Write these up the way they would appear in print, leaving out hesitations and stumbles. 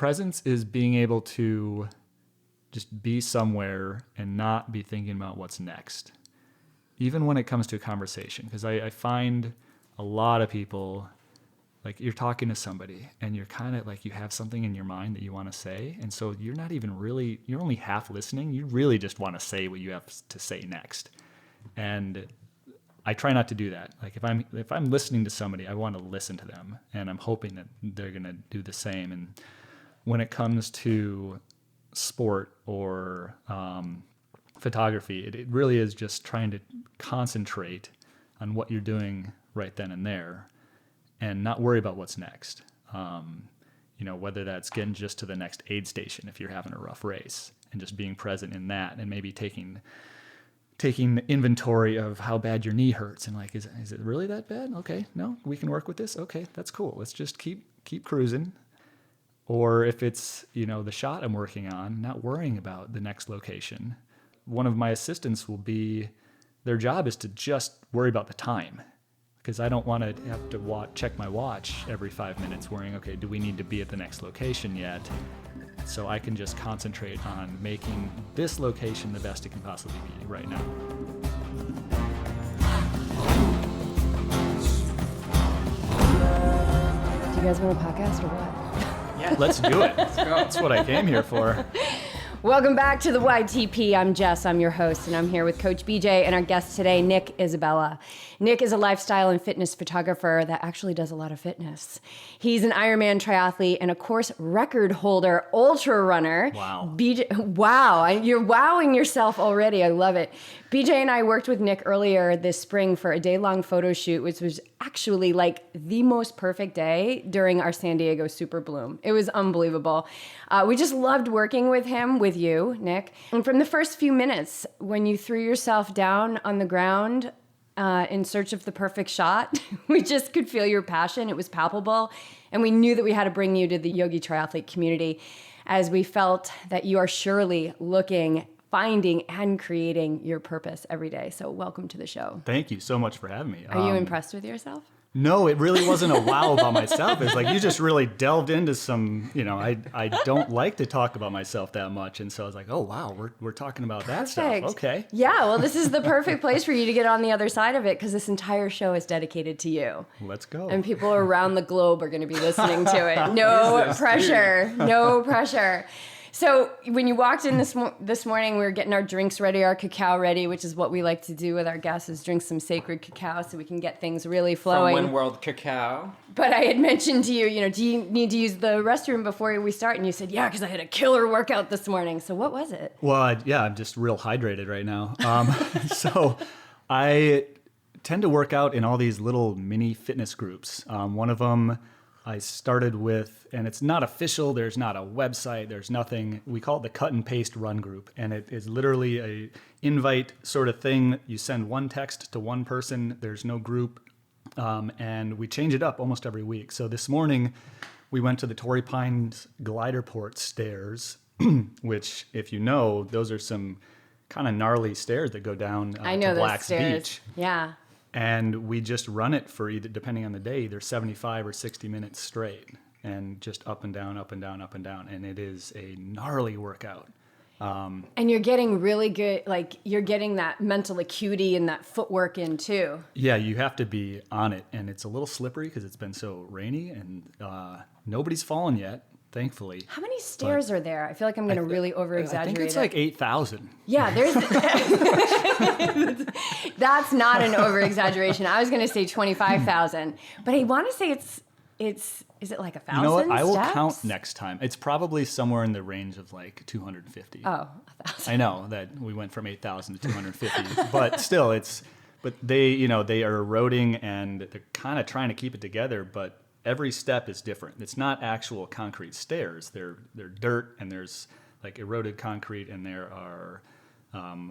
presence is being able to just be somewhere and not be thinking about what's next, even when it comes to a conversation. Because I find a lot of people, like you're talking to somebody and you're kind of like, you have something in your mind that you want to say. And so you're not even really, you're only half listening. You really just want to say what you have to say next. And I try not to do that. Like if I'm listening to somebody, I want to listen to them, and I'm hoping that they're going to do the same. And when it comes to sport or photography, it really is just trying to concentrate on what you're doing right then and there, and not worry about what's next. Whether that's getting just to the next aid station if you're having a rough race, and just being present in that, and maybe taking inventory of how bad your knee hurts, and like, is it really that bad? Okay, no, we can work with this. Okay, that's cool. Let's just keep cruising. Or if it's, the shot I'm working on, not worrying about the next location. One of my assistants their job is to just worry about the time, because I don't want to have to check my watch every 5 minutes worrying, okay, do we need to be at the next location yet? So I can just concentrate on making this location the best it can possibly be right now. Do you guys want a podcast or what? Yeah, let's do it. Let's go. That's what I came here for. Welcome back to the YTP. I'm Jess, I'm your host, and I'm here with Coach BJ and our guest today, Nick Isabella. Nick is a lifestyle and fitness photographer that actually does a lot of fitness. He's an Ironman triathlete and a course record holder, ultrarunner. Wow. Wow, you're wowing yourself already. I love it. BJ and I worked with Nick earlier this spring for a day-long photo shoot, which was actually like the most perfect day during our San Diego Super Bloom. It was unbelievable. We just loved working with him, with you, Nick. And from the first few minutes, when you threw yourself down on the ground in search of the perfect shot, we just could feel your passion. It was palpable. And we knew that we had to bring you to the Yogi Triathlete community, as we felt that you are surely finding and creating your purpose every day. So welcome to the show. Thank you so much for having me. Are you impressed with yourself? No, it really wasn't a wow about myself. It's like you just really delved into some, I don't like to talk about myself that much. And so I was like, oh, wow, we're talking about that stuff. Okay. Yeah, well, this is the perfect place for you to get on the other side of it, because this entire show is dedicated to you. Let's go. And people around the globe are going to be listening to it. No pressure. No pressure. So when you walked in this morning, we were getting our drinks ready, our cacao ready, which is what we like to do with our guests, is drink some sacred cacao so we can get things really flowing. From One World Cacao. But I had mentioned to you, do you need to use the restroom before we start? And you said, yeah, because I had a killer workout this morning. So what was it? Well, I'm just real hydrated right now. So I tend to work out in all these little mini fitness groups. One of them I started with, and it's not official, there's not a website, there's nothing. We call it the Cut and Paste Run Group, and it is literally a invite sort of thing. You send one text to one person, there's no group, and we change it up almost every week. So this morning, we went to the Torrey Pines Glider Port stairs, which, if you know, those are some kind of gnarly stairs that go down to Black's Beach. Yeah. And we just run it for either, depending on the day, either 75 or 60 minutes straight, and just up and down, up and down, up and down. And it is a gnarly workout. And you're getting really good, like you're getting that mental acuity and that footwork in too. Yeah, you have to be on it. And it's a little slippery because it's been so rainy, and nobody's fallen yet, thankfully. How many stairs are there? I feel like I'm going to really over-exaggerate it. I think it's like 8,000. Yeah, there's... That's not an over-exaggeration. I was going to say 25,000. But I want to say is it like 1,000 You know what? I will steps? count next time. It's probably somewhere in the range of like 250. Oh, 1,000. I know that we went from 8,000 to 250, but still but they are eroding, and they're kind of trying to keep it together, but every step is different. It's not actual concrete stairs. They're dirt, and there's like eroded concrete, and there are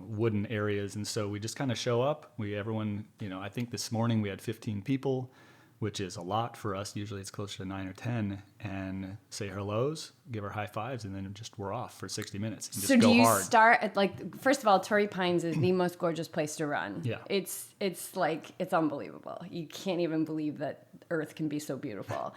wooden areas. And so we just kind of show up. Everyone, I think this morning we had 15 people, which is a lot for us. Usually it's closer to 9 or 10, and say hellos, give our high fives, and then we're off for 60 minutes. And so just do go you hard. start at, first of all, Torrey Pines is the most gorgeous place to run. Yeah. It's like, it's unbelievable. You can't even believe that Earth can be so beautiful.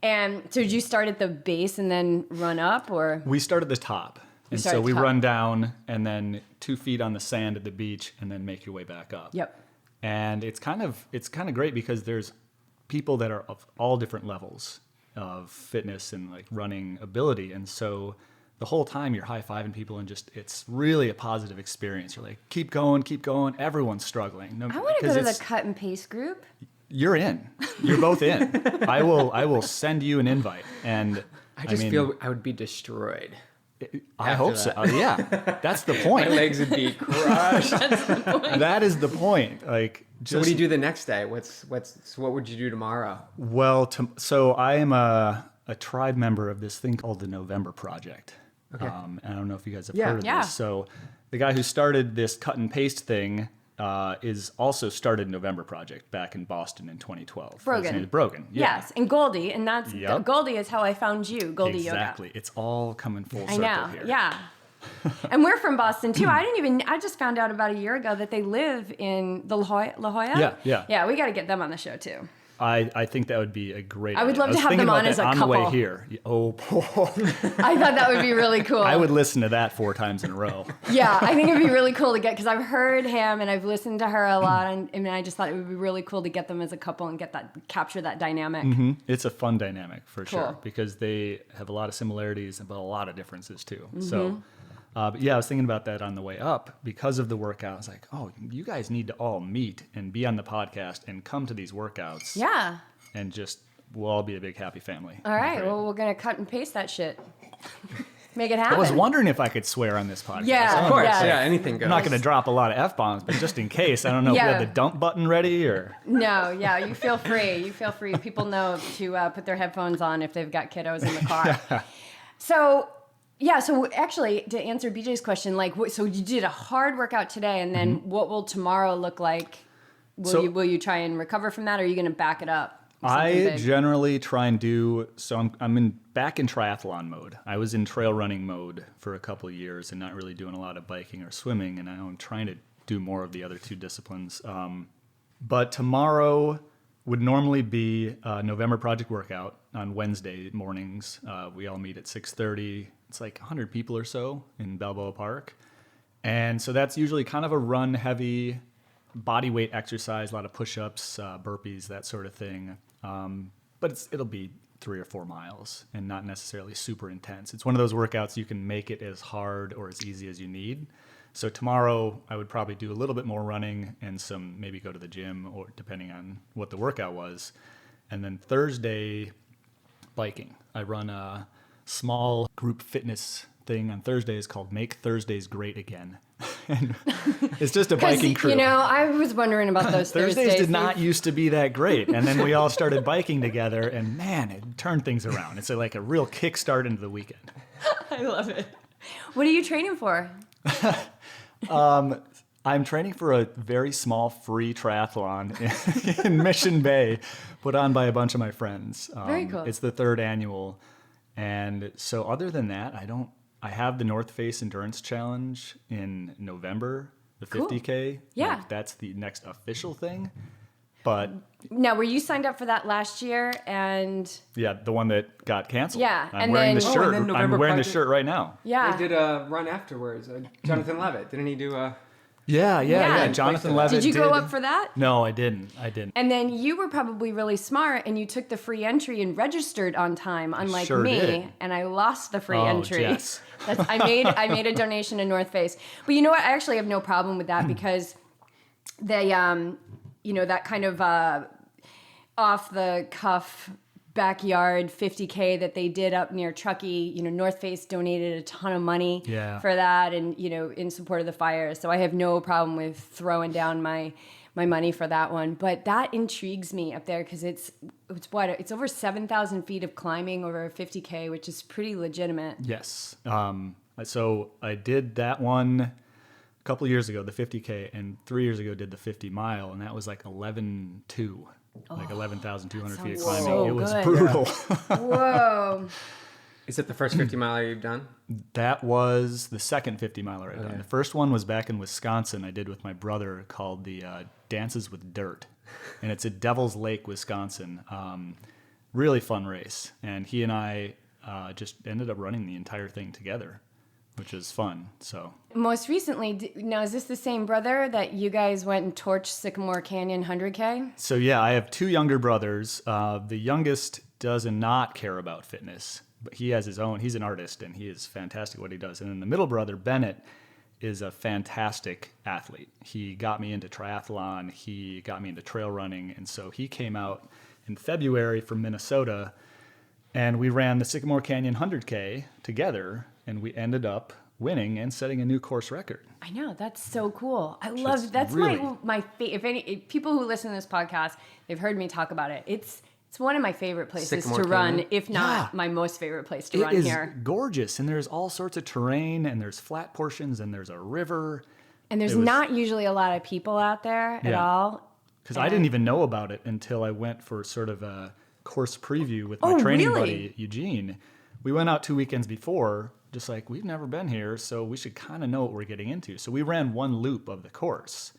And so did you start at the base and then run up, or? We start at the top. And start so at the we top. run down and then 2 feet on the sand at the beach and then make your way back up. Yep. And it's kind of great because there's people that are of all different levels of fitness and like running ability. And so the whole time you're high-fiving people and just, it's really a positive experience. You're like, keep going. Everyone's struggling. I want to go to the cut and paste group. You're in. You're both in. I will send you an invite. And I just feel I would be destroyed. I hope so. Yeah, that's the point. My legs would be crushed. That is the point. Like, just, So what do you do the next day? What would you do tomorrow? Well, so I am a tribe member of this thing called the November Project. Okay. And I don't know if you guys have Yeah. heard of Yeah. this. So the guy who started this cut and paste thing is also started November Project back in Boston in 2012. Brogan. His name is Brogan. Yeah. Yes, and Goldie, and that's Yep. Goldie is how I found you, Goldie Exactly. Yoga. It's all coming full I circle know, here. yeah. And we're from Boston too. I just found out about a year ago that they live in the La Jolla. Yeah. Yeah, we got to get them on the show too. I think that would be a great I would idea. love to was have thinking them about on that as a on the way couple. here. Oh, I thought that would be really cool. I would listen to that 4 times in a row. Yeah, I think it'd be really cool to get, because I've heard him and I've listened to her a lot, and I just thought it would be really cool to get them as a couple and capture that dynamic. It's a fun dynamic for sure Cool. because they have a lot of similarities but a lot of differences too. Mm-hmm. So, but yeah, I was thinking about that on the way up because of the workout. I was like, oh, you guys need to all meet and be on the podcast and come to these workouts. Yeah. And just we'll all be a big happy family. All right. Great. Well, we're gonna cut and paste that shit. Make it happen. I was wondering if I could swear on this podcast. Yeah. Of course, Yes. yeah, anything goes. I'm not going to drop a lot of F-bombs, but just in case, I don't know if Yeah. we have the dump button ready or... No, yeah, you feel free. You feel free. People know to put their headphones on if they've got kiddos in the car. So, yeah, so actually, to answer BJ's question, like, so you did a hard workout today, and then what will tomorrow look like? Will you try and recover from that, or are you going to back it up? with something I big? generally try and do so. I'm back in triathlon mode. I was in trail running mode for a couple of years and not really doing a lot of biking or swimming, and now I'm trying to do more of the other 2 disciplines. But tomorrow would normally be a November Project workout on Wednesday mornings. We all meet at 6:30. It's like 100 people or so in Balboa Park, and so that's usually kind of a run heavy body weight exercise, a lot of push-ups, burpees, that sort of thing. But it'll be 3 or 4 miles and not necessarily super intense. It's one of those workouts you can make it as hard or as easy as you need. So tomorrow I would probably do a little bit more running and maybe go to the gym, or depending on what the workout was. And then Thursday, biking. I run a small group fitness thing on Thursdays called Make Thursdays Great Again. And it's just a biking crew. You know, I was wondering about those Thursdays did not used to be that great. And then we all started biking together, and man, it turned things around. It's like a real kickstart into the weekend. I love it. What are you training for? I'm training for a very small free triathlon in Mission Bay, put on by a bunch of my friends. Very cool. It's the 3rd annual. And so other than that, I have the North Face Endurance Challenge in November, the Cool. 50K. Yeah. Like, that's the next official thing. But Now, were you signed up for that last year? And yeah, the one that got canceled. Yeah, I'm and wearing the then- shirt. and then I'm November wearing the Project- shirt right now. yeah, They did a run afterwards. Jonathan Levitt, didn't he do a... Yeah. Yeah. Jonathan Levitt did you go up for that? No, I didn't. And then you were probably really smart, and you took the free entry and registered on time, unlike sure me. did. And I lost the free Oh, entry. Jess. I made a donation to North Face, but you know what? I actually have no problem with that because they, that kind of off the cuff backyard 50K that they did up near Truckee, North Face donated a ton of money for that, and in support of the fires. So I have no problem with throwing down my money for that one. But that intrigues me up there because it's over 7,000 feet of climbing over a 50K, which is pretty legitimate. Yes. So I did that one a couple of years ago, the 50K, and 3 years ago did the 50 mile, and that was like 11,200. Like 11,200 feet of sounds climbing. so It was good. brutal. Whoa. Is it the first 50 miler you've done? That was the second 50 miler I've done. The first one was back in Wisconsin. I did with my brother called the Dances with Dirt, and it's at Devil's Lake, Wisconsin, really fun race. And he and I just ended up running the entire thing together, which is fun. So Most recently, now is this the same brother that you guys went and torched Sycamore Canyon 100K? So yeah, I have two younger brothers. The youngest does not care about fitness, but he has his own. He's an artist, and he is fantastic at what he does. And then the middle brother, Bennett, is a fantastic athlete. He got me into triathlon. He got me into trail running. And so he came out in February from Minnesota, and we ran the Sycamore Canyon 100K together, and we ended up winning and setting a new course record. I know, that's so cool. I love that's really- my if people who listen to this podcast, they've heard me talk about it. It's one of my favorite places Sycamore to run, Canyon? if not Yeah. my most favorite place to It run is here. gorgeous, and there's all sorts of terrain, and there's flat portions, and there's a river. And there's It was- not usually a lot of people out there at Yeah. all. Because I didn't even know about it until I went for sort of a course preview with my Oh, training really? buddy, Eugene. We went out 2 weekends before, just like, we've never been here, so we should kind of know what we're getting into. So we ran one loop of the course,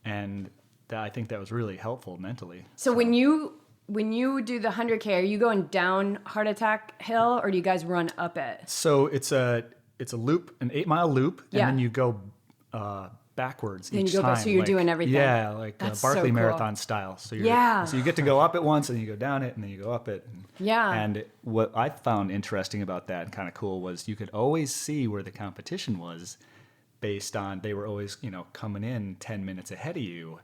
and I think that was really helpful mentally. So when you do the 100K, are you going down Heart Attack Hill, or do you guys run up it? So it's a loop, an 8-mile loop, and Yeah. then you go backwards Then each you go back, time. so you're doing everything. Yeah, like That's Barkley so cool. Marathon style. So Yeah. So you get to go up it once, and then you go down it, and then you go up it. Yeah. And what I found interesting about that and kind of cool was you could always see where the competition was based on they were always, coming in 10 minutes ahead of you.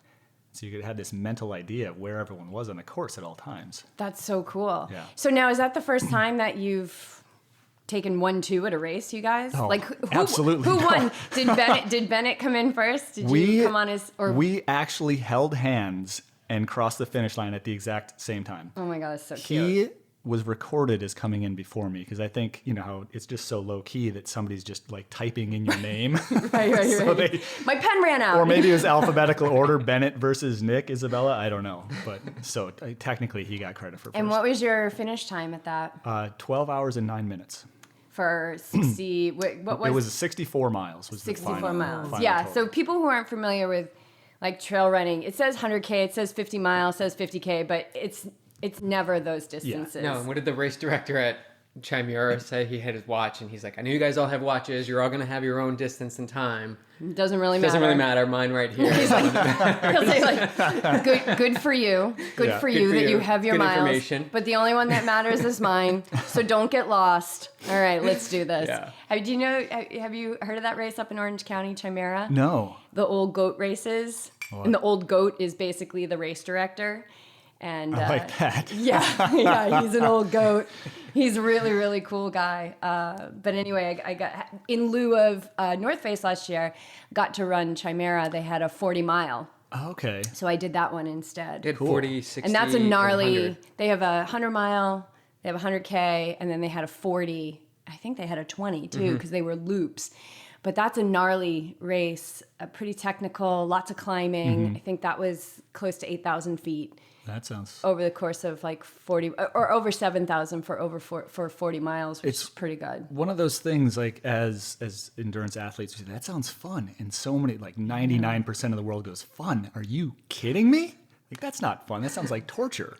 So you could have this mental idea of where everyone was on the course at all times. That's so cool. Yeah. So now, is that the first time that you've taken 1-2 at a race, you guys? Oh, like absolutely Who not. won? Did Bennett come in first? Did you come on his? Or We actually held hands and crossed the finish line at the exact same time. oh my god, that's so cute. He was recorded as coming in before me because I think, how it's just so low key that somebody's just like typing in your name. Right. So they- My pen ran out. or maybe it was alphabetical order, Bennett versus Nick, Isabella. I don't know. But so technically he got credit for first. And what was your finish time at that? 12 hours and 9 minutes. For 60, what was It was 64 miles. Was 64 the final, miles. final Yeah. total. So people who aren't familiar with like trail running, it says 100K, it says 50 miles, it says 50K, but it's never those distances. No, and what did the race director at Chimera say? He had his watch, and he's like, I know you guys all have watches. You're all going to have your own distance and time. It doesn't really matter. Doesn't really matter. Mine right here. He'll say like, good for you. Good Yeah. for Good you for that you. you have your Good miles. information. But the only one that matters is mine. So don't get lost. All right, let's do this. Yeah. Have you heard of that race up in Orange County, Chimera? No. The old goat races. And the old goat is basically the race director. And I like that. yeah, he's an old goat. He's a really, really cool guy. But anyway, I got in lieu of North Face last year, got to run Chimera. They had a 40-mile, Okay. so I did that one instead. Did Cool. 40, 60, And that's a and gnarly. 100. They have a 100-mile, they have a 100K, and then they had a 40. I think they had a 20 too, because they were loops. But that's a gnarly race, pretty technical, lots of climbing. I think that was close to 8,000 feet That sounds. over the course of like 40 or over 7,000 for 40 miles, which is pretty good. One of those things, like as endurance athletes, we say, that sounds fun. And so many, like 99% of the world goes, fun? Are you kidding me? Like, that's not fun. That sounds like torture.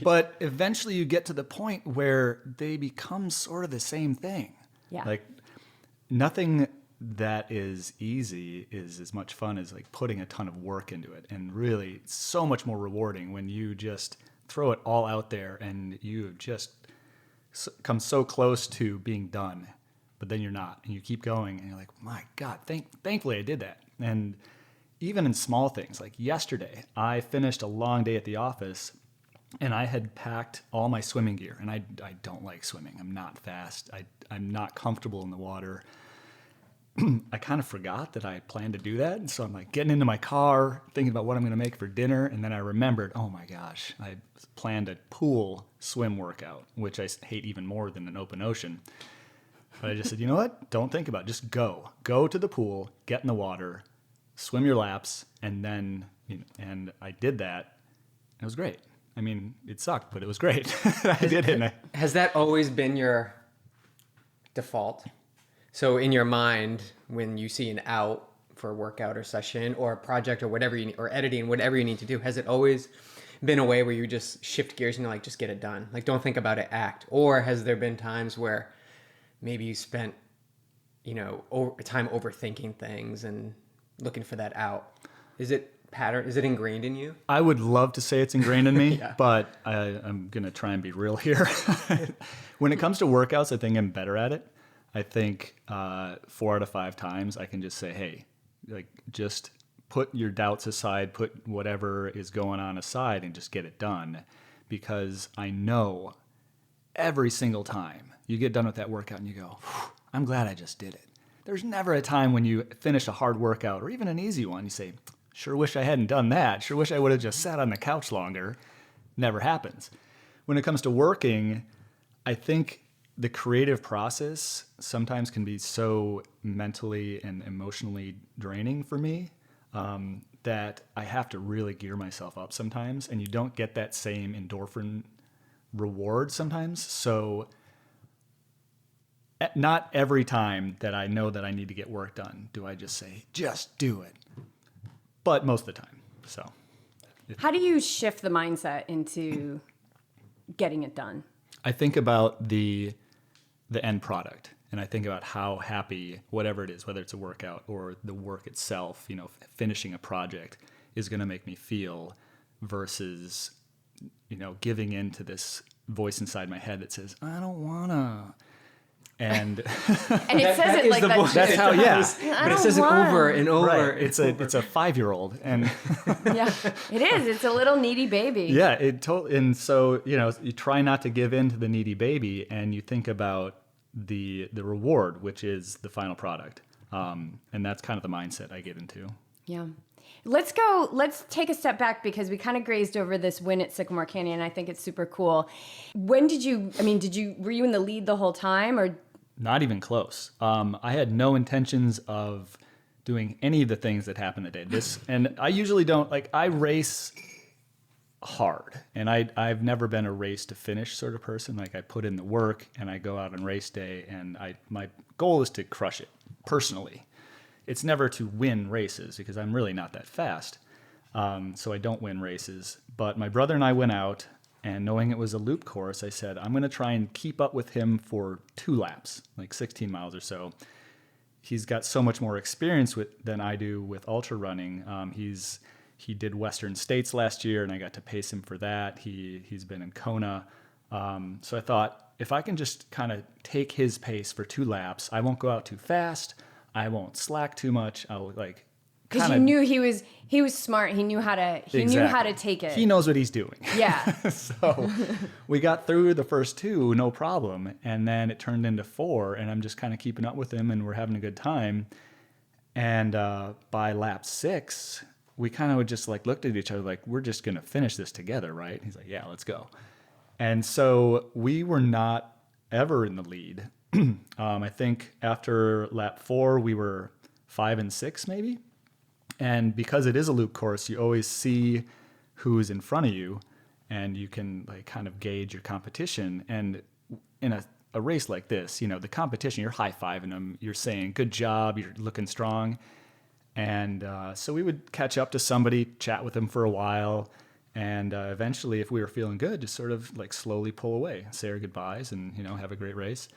But eventually you get to the point where they become sort of the same thing. Yeah. Like nothing that is easy is as much fun as like putting a ton of work into it. And really it's so much more rewarding when you just throw it all out there and you have just come so close to being done, but then you're not, and you keep going and you're like, my God, thankfully I did that. And even in small things, like yesterday, I finished a long day at the office and I had packed all my swimming gear, and I don't like swimming. I'm not fast. I'm not comfortable in the water. I kind of forgot that I planned to do that. And so I'm like getting into my car, thinking about what I'm going to make for dinner. And then I remembered, oh my gosh, I planned a pool swim workout, which I hate even more than an open ocean. But I just said, you know what? Don't think about it. Just go. Go to the pool, get in the water, swim your laps. And then, and I did that. And it was great. I mean, it sucked, but it was great. I did it. And Has that always been your default? So in your mind, when you see an out for a workout or session or a project or whatever you need, or editing, whatever you need to do, has it always been a way where you just shift gears and you're like, just get it done? Like, don't think about it, act. Or has there been times where maybe you spent, time overthinking things and looking for that out? Is it ingrained in you? I would love to say it's ingrained in me, Yeah. but I'm going to try and be real here. When it comes to workouts, I think I'm better at it. I think 4 out of 5 times I can just say, hey, like, just put your doubts aside, put whatever is going on aside, and just get it done. Because I know every single time you get done with that workout and you go, I'm glad I just did it. There's never a time when you finish a hard workout or even an easy one, you say, sure wish I hadn't done that. Sure wish I would have just sat on the couch longer. Never happens. When it comes to working, I think the creative process sometimes can be so mentally and emotionally draining for me that I have to really gear myself up sometimes, and you don't get that same endorphin reward sometimes. So not every time that I know that I need to get work done do I just say, just do it. But most of the time. So How do you shift the mindset into getting it done? I think about the end product, and I think about how happy whatever it is, whether it's a workout or the work itself, finishing a project is going to make me feel, versus giving in to this voice inside my head that says, I don't wanna. And And it says it like that. that's how, yeah. But it says it over and over. Right. It's a 5-year-old, and Yeah, it is. It's a little needy baby. yeah, and so you try not to give in to the needy baby, and you think about the reward, which is the final product, and that's kind of the mindset I get into. Yeah. Let's take a step back, because we kind of grazed over this win at Sycamore Canyon, and I think it's super cool. Were you in the lead the whole time, or? Not even close. I had no intentions of doing any of the things that happened that day. And I usually don't, I race hard, and I've never been a race to finish sort of person. Like, I put in the work and I go out on race day, and my goal is to crush it personally. It's never to win races, because I'm really not that fast. So I don't win races. But my brother and I went out, and knowing it was a loop course, I said, I'm going to try and keep up with him for 2 laps, like 16 miles or so. He's got so much more experience than I do with ultra running. He did Western States last year, and I got to pace him for that. He's been in Kona. So I thought, if I can just kind of take his pace for 2 laps, I won't go out too fast. I won't slack too much. I'll Because you knew he was smart. He knew how to take it. He knows what he's doing. Yeah. So we got through the first 2, no problem. And then it turned into 4, and I'm just kind of keeping up with him, and we're having a good time. And by lap 6, we kind of just looked at each other like, we're just going to finish this together, right? He's like, yeah, let's go. And so we were not ever in the lead. I think after lap 4, we were 5 and 6 maybe. And because it is a loop course, you always see who's in front of you, and you can kind of gauge your competition. And in a race like this, the competition, you're high-fiving them, you're saying, good job, you're looking strong. And so we would catch up to somebody, chat with them for a while, and eventually, if we were feeling good, just sort of slowly pull away, say our goodbyes, and have a great race.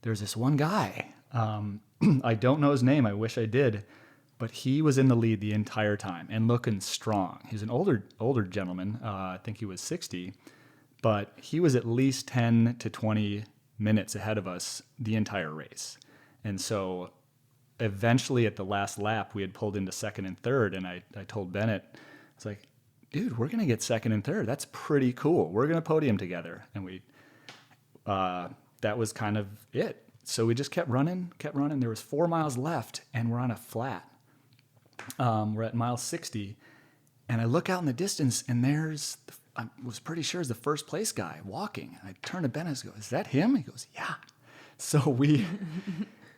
There's this one guy, I don't know his name, I wish I did, but he was in the lead the entire time and looking strong. He's an older gentleman. I think he was 60, but he was at least 10 to 20 minutes ahead of us the entire race. And so eventually at the last lap, we had pulled into second and third, and I told Bennett, I was like, dude, we're going to get second and third. That's pretty cool. We're going to podium together. And that was kind of it. So we just kept running. There was 4 miles left, and we're on a flat. We're at mile 60, and I look out in the distance, and I was pretty sure it's the first place guy walking. And I turn to Bennett and go, is that him? He goes, yeah. So we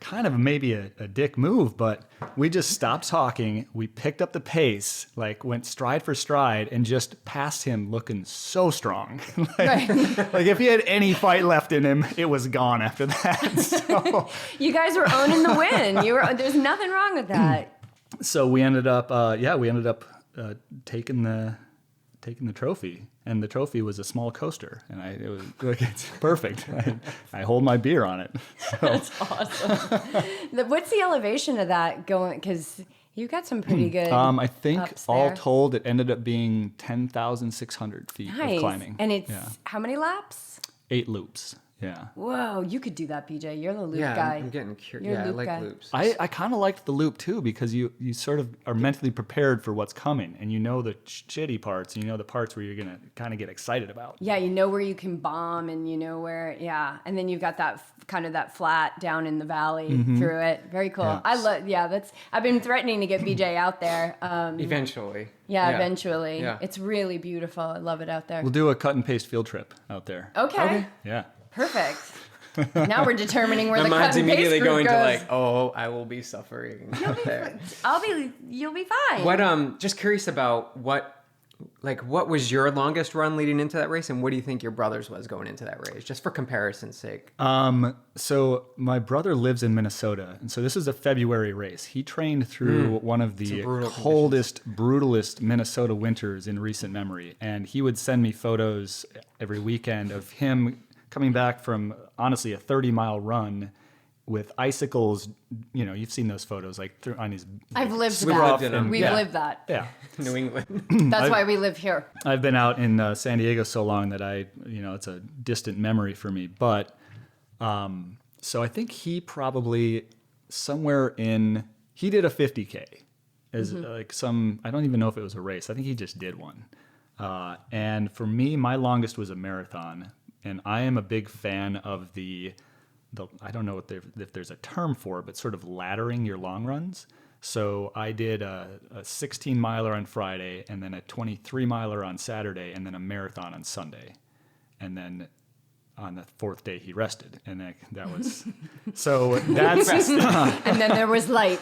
kind of maybe a dick move, but we just stopped talking. We picked up the pace, went stride for stride, and just passed him looking so strong. If he had any fight left in him, it was gone after that. So you guys were owning the win. There's nothing wrong with that. So we ended up, taking taking the trophy, and the trophy was a small coaster, and it was like, it's perfect. I hold my beer on it. So. That's awesome. What's the elevation of that going? Because you've got some pretty good. I think ups all there. told, it ended up being 10,600 feet Nice. of climbing. And it's how many laps? 8 loops. Yeah. Whoa, you could do that, BJ. You're the loop Yeah, guy. I'm getting curious. You're a Yeah, I loop like guy. loops. I kind of liked the loop too, because you sort of are mentally prepared for what's coming, and you know the shitty parts, and you know the parts where you're going to kind of get excited about. Yeah, you know where you can bomb, and you know where, and then you've got that kind of that flat down in the valley through it. Very cool. Yeah. I've been threatening to get BJ out there. Eventually. Eventually. Yeah. It's really beautiful. I love it out there. We'll do a cut and paste field trip out there. Okay. Yeah. Perfect. Now we're determining where My the cut mind's and paste immediately group going goes. to like, oh, I will be suffering. You'll be fine. What just curious about what was your longest run leading into that race, and what do you think your brother's was going into that race, just for comparison's sake? So my brother lives in Minnesota, and so this is a February race. He trained through one of the coldest, brutalest Minnesota winters in recent memory, and he would send me photos every weekend of him coming back from, honestly, a 30-mile run with icicles. You know, you've seen those photos, like on his. I've lived scruff that. and- We've lived that. Yeah. New England. That's why we live here. I've been out in San Diego so long that it's a distant memory for me. But so I think he probably he did a 50K as I don't even know if it was a race. I think he just did one. And for me, my longest was a marathon. And I am a big fan of the I don't know if there's a term for it, but sort of laddering your long runs. So I did a 16-miler on Friday, and then a 23-miler on Saturday, and then a marathon on Sunday. And then on the 4th day, he rested. And that was... So that's... And then there was light.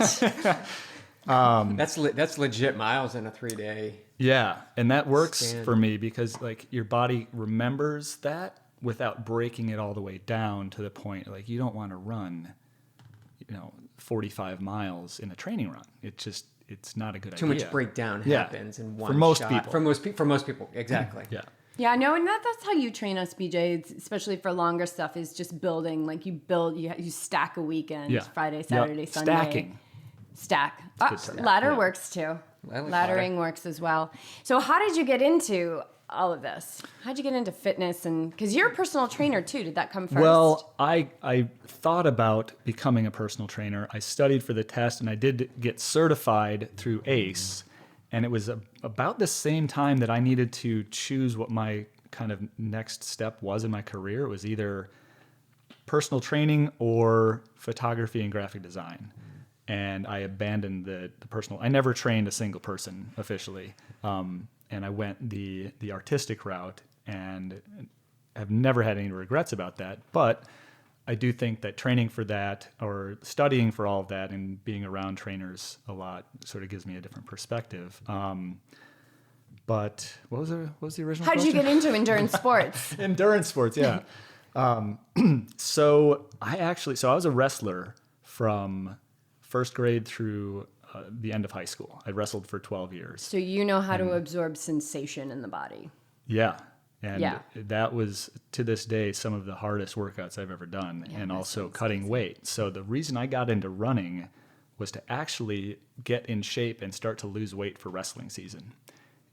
That's legit miles in a 3-day. Yeah, and that works for me because like your body remembers that without breaking it all the way down to the point like you don't want to run 45 miles in a training run. It's not a good idea. Too much breakdown happens in one for most shot. people. For most people, exactly. Yeah. Yeah, no, and that's how you train us, BJ. It's, especially for longer stuff, is just building. Like you stack a weekend, Yeah. Friday, Saturday, Yep. Sunday. Stacking. Stack. Good term. Ladder Yeah. works too. I like Laddering works as well. So how did you get into all of this? How'd you get into fitness? And because you're a personal trainer too, did that come first? Well, I thought about becoming a personal trainer. I studied for the test, and I did get certified through ACE. And it was about the same time that I needed to choose what my kind of next step was in my career. It was either personal training or photography and graphic design. And I abandoned the personal. I never trained a single person officially. And I went the artistic route, and have never had any regrets about that. But I do think that training for that, or studying for all of that, and being around trainers a lot sort of gives me a different perspective. But what was the original How'd question? you get into endurance sports? Endurance sports, yeah. So I was a wrestler from first grade through the end of high school. I wrestled for 12 years. So you know how to absorb sensation in the body. Yeah. And that was, to this day, some of the hardest workouts I've ever done, and also cutting weight. So the reason I got into running was to actually get in shape and start to lose weight for wrestling season.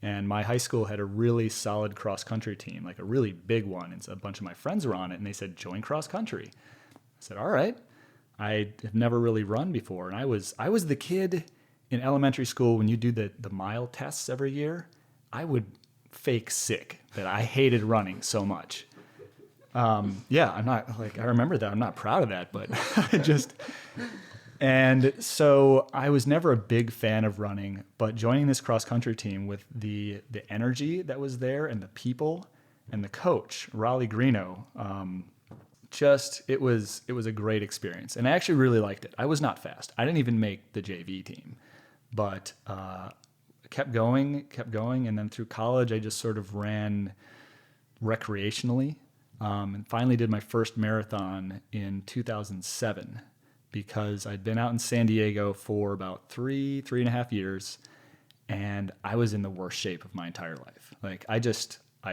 And my high school had a really solid cross-country team, like a really big one. And so a bunch of my friends were on it, and they said, join cross-country. I said, all right. I have never really run before. And I was the kid in elementary school when you do the mile tests every year. I would fake sick that I hated running so much. I'm not I remember that. I'm not proud of that, but and so I was never a big fan of running, but joining this cross-country team with the energy that was there, and the people, and the coach, Raleigh Greeno, it was a great experience. And I actually really liked it. I was not fast. I didn't even make the JV team, but kept going. And then through college, I just sort of ran recreationally, and finally did my first marathon in 2007, because I'd been out in San Diego for about three and a half years. and I was in the worst shape of my entire life. Like I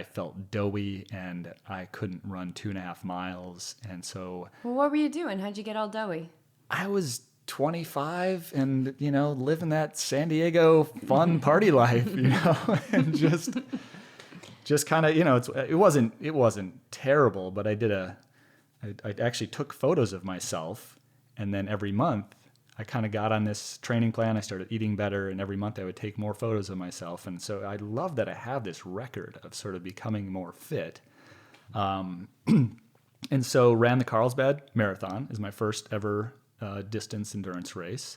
felt doughy and I couldn't run 2.5 miles. And so Well, what were you doing? How'd you get all doughy? I was 25 and, living that San Diego fun party life, and just kind of, it wasn't terrible, but I actually took photos of myself, and then every month I kind of got on this training plan. I started eating better, and every month I would take more photos of myself. And so I love that I have this record of sort of becoming more fit. And so ran the Carlsbad Marathon as my first ever distance endurance race.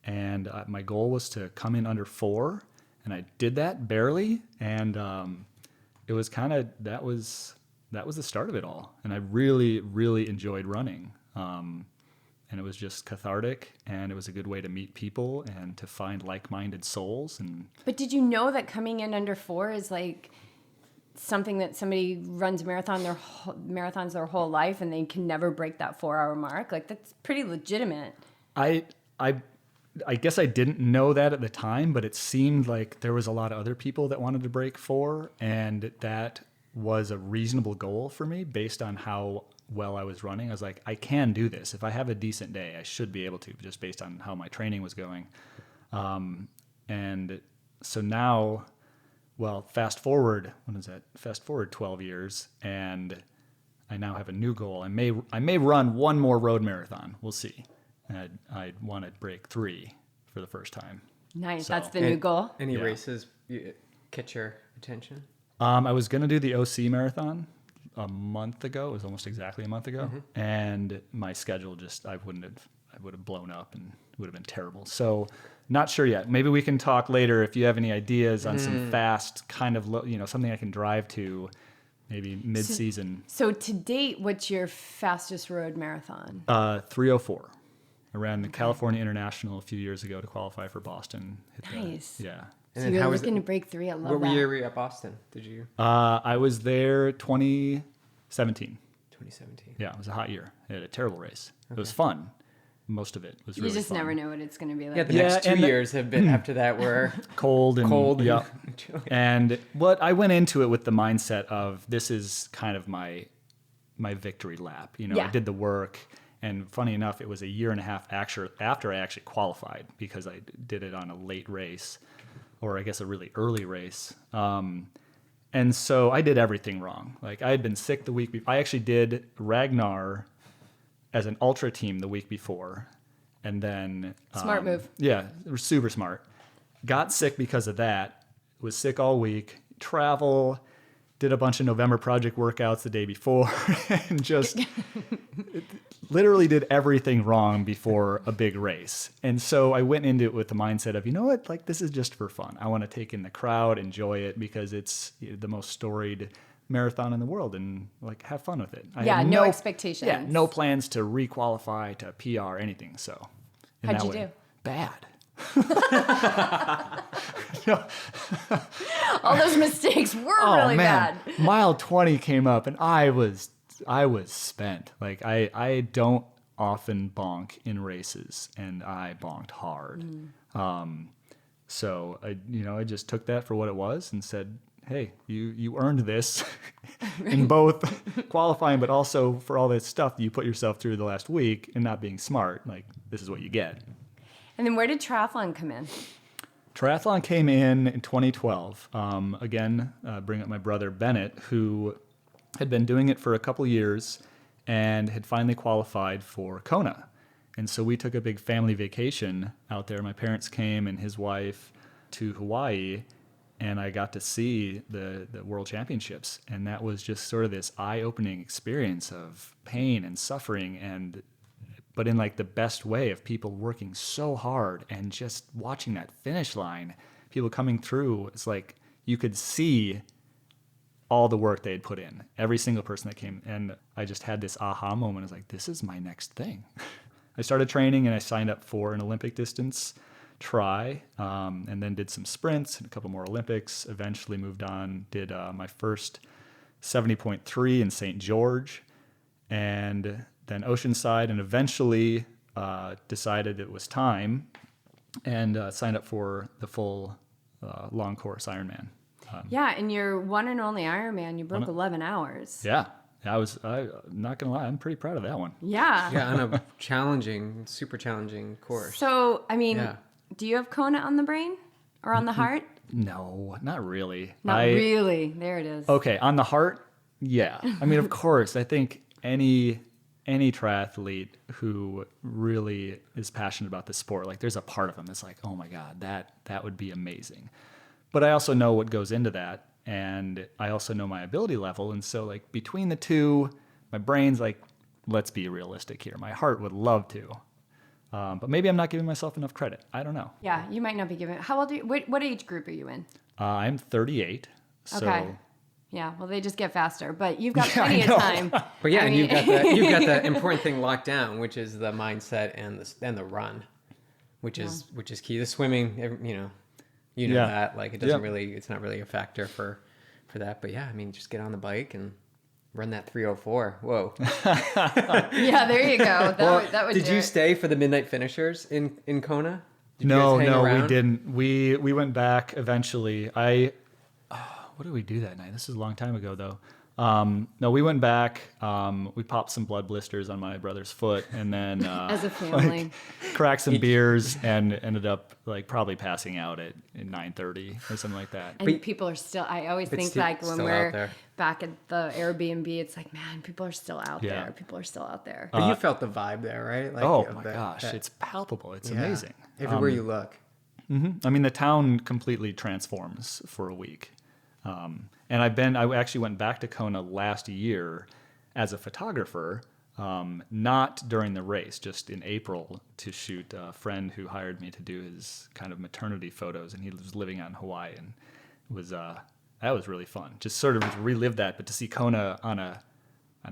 And my goal was to come in under 4, and I did that barely. And it was that was the start of it all. And I really, really enjoyed running. And it was just cathartic, and it was a good way to meet people and to find like-minded souls. But did you know that coming in under 4 is like something that somebody runs marathons their whole life and they can never break that 4-hour mark? Like, that's pretty legitimate. I guess I didn't know that at the time, but it seemed like there was a lot of other people that wanted to break 4, and that was a reasonable goal for me based on how well I was running. I was like, I can do this. If I have a decent day, I should be able to, just based on how my training was going. And so now, well, fast forward 12 years, and I now have a new goal. I may run one more road marathon. We'll see. And I want to break 3 for the first time. Nice. So, that's the new goal. Any races catch your attention? I was going to do the OC marathon a month ago. It was almost exactly a month ago. Mm-hmm. And my schedule I would have blown up, and it would have been terrible. So not sure yet. Maybe we can talk later if you have any ideas on some fast kind of, something I can drive to maybe mid-season. So to date, what's your fastest road marathon? 3:04. I ran the California International a few years ago to qualify for Boston. Nice. Yeah. And so you're looking to break 3. I love that. What year were you at Boston? Did you? I was there 2017. 2017. Yeah, it was a hot year. I had a terrible race. Okay. It was fun. Most of it was really fun. You just never know what it's going to be like. Yeah, the next 2 years have been after that were cold. Yeah. And I went into it with the mindset of, this is kind of my victory lap. I did the work. And funny enough, it was a year and a half after I actually qualified, because I did it on a late race, or I guess a really early race. And so I did everything wrong. Like, I had been sick the week before. I actually did Ragnar as an ultra team the week before. And then... Smart move. Yeah, super smart. Got sick because of that. Was sick all week. Travel. Did a bunch of November Project workouts the day before. And just... literally did everything wrong before a big race. And so I went into it with the mindset of, like, this is just for fun. I want to take in the crowd, enjoy it, because it's the most storied marathon in the world, and like, have fun with it. I had no expectations. Yeah, no plans to re-qualify, to PR, anything. So how'd you do? Bad. All those mistakes were really bad. Mile 20 came up, and I was spent. Like, I don't often bonk in races, and I bonked hard. So I just took that for what it was and said, hey, you earned this in both qualifying, but also for all this stuff that you put yourself through the last week and not being smart. Like, this is what you get. And then where did triathlon come in? Triathlon came in 2012. Again, bring up my brother Bennett, who had been doing it for a couple years and had finally qualified for Kona. And so we took a big family vacation out there. My parents came and his wife to Hawaii, and I got to see the World Championships. And that was just sort of this eye-opening experience of pain and suffering, but in like the best way, of people working so hard and just watching that finish line, people coming through. It's like you could see all the work they had put in, every single person that came. And I just had this aha moment. I was like, this is my next thing. I started training, and I signed up for an Olympic distance try, and then did some sprints and a couple more Olympics. Eventually moved on, did my first 70.3 in St. George, and then Oceanside, and eventually decided it was time, and signed up for the full long course Ironman. Yeah, and your one and only Ironman, you broke 11 hours. Yeah, I'm not gonna lie, I'm pretty proud of that one. Yeah. Yeah, on a super challenging course. So, I mean, Yeah. do you have Kona on the brain or on the heart? No, not really. Not really. There it is. Okay, on the heart, yeah. I mean, of course, I think any triathlete who really is passionate about the sport, like there's a part of them that's like, oh my God, that would be amazing. But I also know what goes into that, and I also know my ability level, and so like between the two, my brain's like, let's be realistic here. My heart would love to, but maybe I'm not giving myself enough credit. I don't know. Yeah, you might not be giving. How old are you? What age group are you in? I'm 38, so Okay. Yeah, well, they just get faster, but you've got plenty of time. But yeah, I and mean- you've got the important thing locked down, which is the mindset and the run, which is key. The swimming, you know Yeah. that, like it doesn't really, it's not really a factor for that. But yeah, I mean, just get on the bike and run that 3:04. Whoa. Yeah, there you go. That would Did do you it. stay for the midnight finishers in Kona? Did you No, guys hang we around? didn't. We went back eventually. What did we do that night? This is a long time ago, though. No, we went back. We popped some blood blisters on my brother's foot, and then As a family. cracked some beers, and ended up like probably passing out at 9:30 or something like that. And people are still, I always think like when still out we're there. back at the Airbnb, it's like, man, people are still out Yeah. there. People are still out there. But you felt the vibe there, right? Like, Oh of my that- gosh, that- it's palpable. It's yeah. amazing. Everywhere you look. I mean, the town completely transforms for a week. And I actually went back to Kona last year as a photographer, not during the race, just in April to shoot a friend who hired me to do his kind of maternity photos. And he was living out in Hawaii, and it was, that was really fun. Just sort of to relive that, but to see Kona on a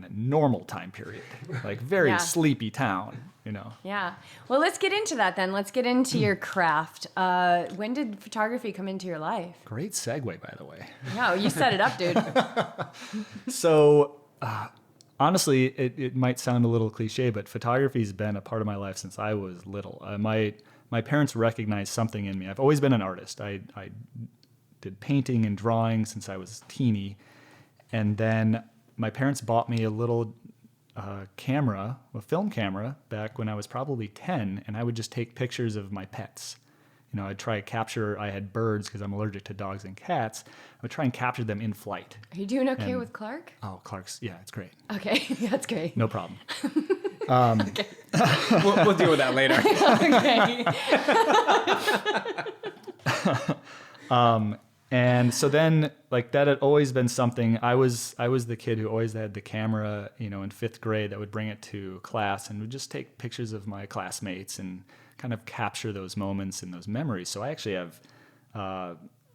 normal time period, like very Yeah. sleepy town, Yeah. Well, let's get into that then. Let's get into your craft. When did photography come into your life? Great segue, by the way. No, you set it up, dude. So, honestly, it might sound a little cliche, but photography's been a part of my life since I was little. My parents recognized something in me. I've always been an artist. I did painting and drawing since I was teeny, and then my parents bought me a little camera, a film camera, back when I was probably 10, and I would just take pictures of my pets. I'd try to capture, I had birds because I'm allergic to dogs and cats. I would try and capture them in flight. Are you doing okay And- with Clark? Oh, Clark's, yeah, it's great. Okay, that's great. No problem. We'll deal with that later. Okay. And so then, like, that had always been something. I was the kid who always had the camera, in fifth grade that would bring it to class and would just take pictures of my classmates and kind of capture those moments and those memories. So I actually have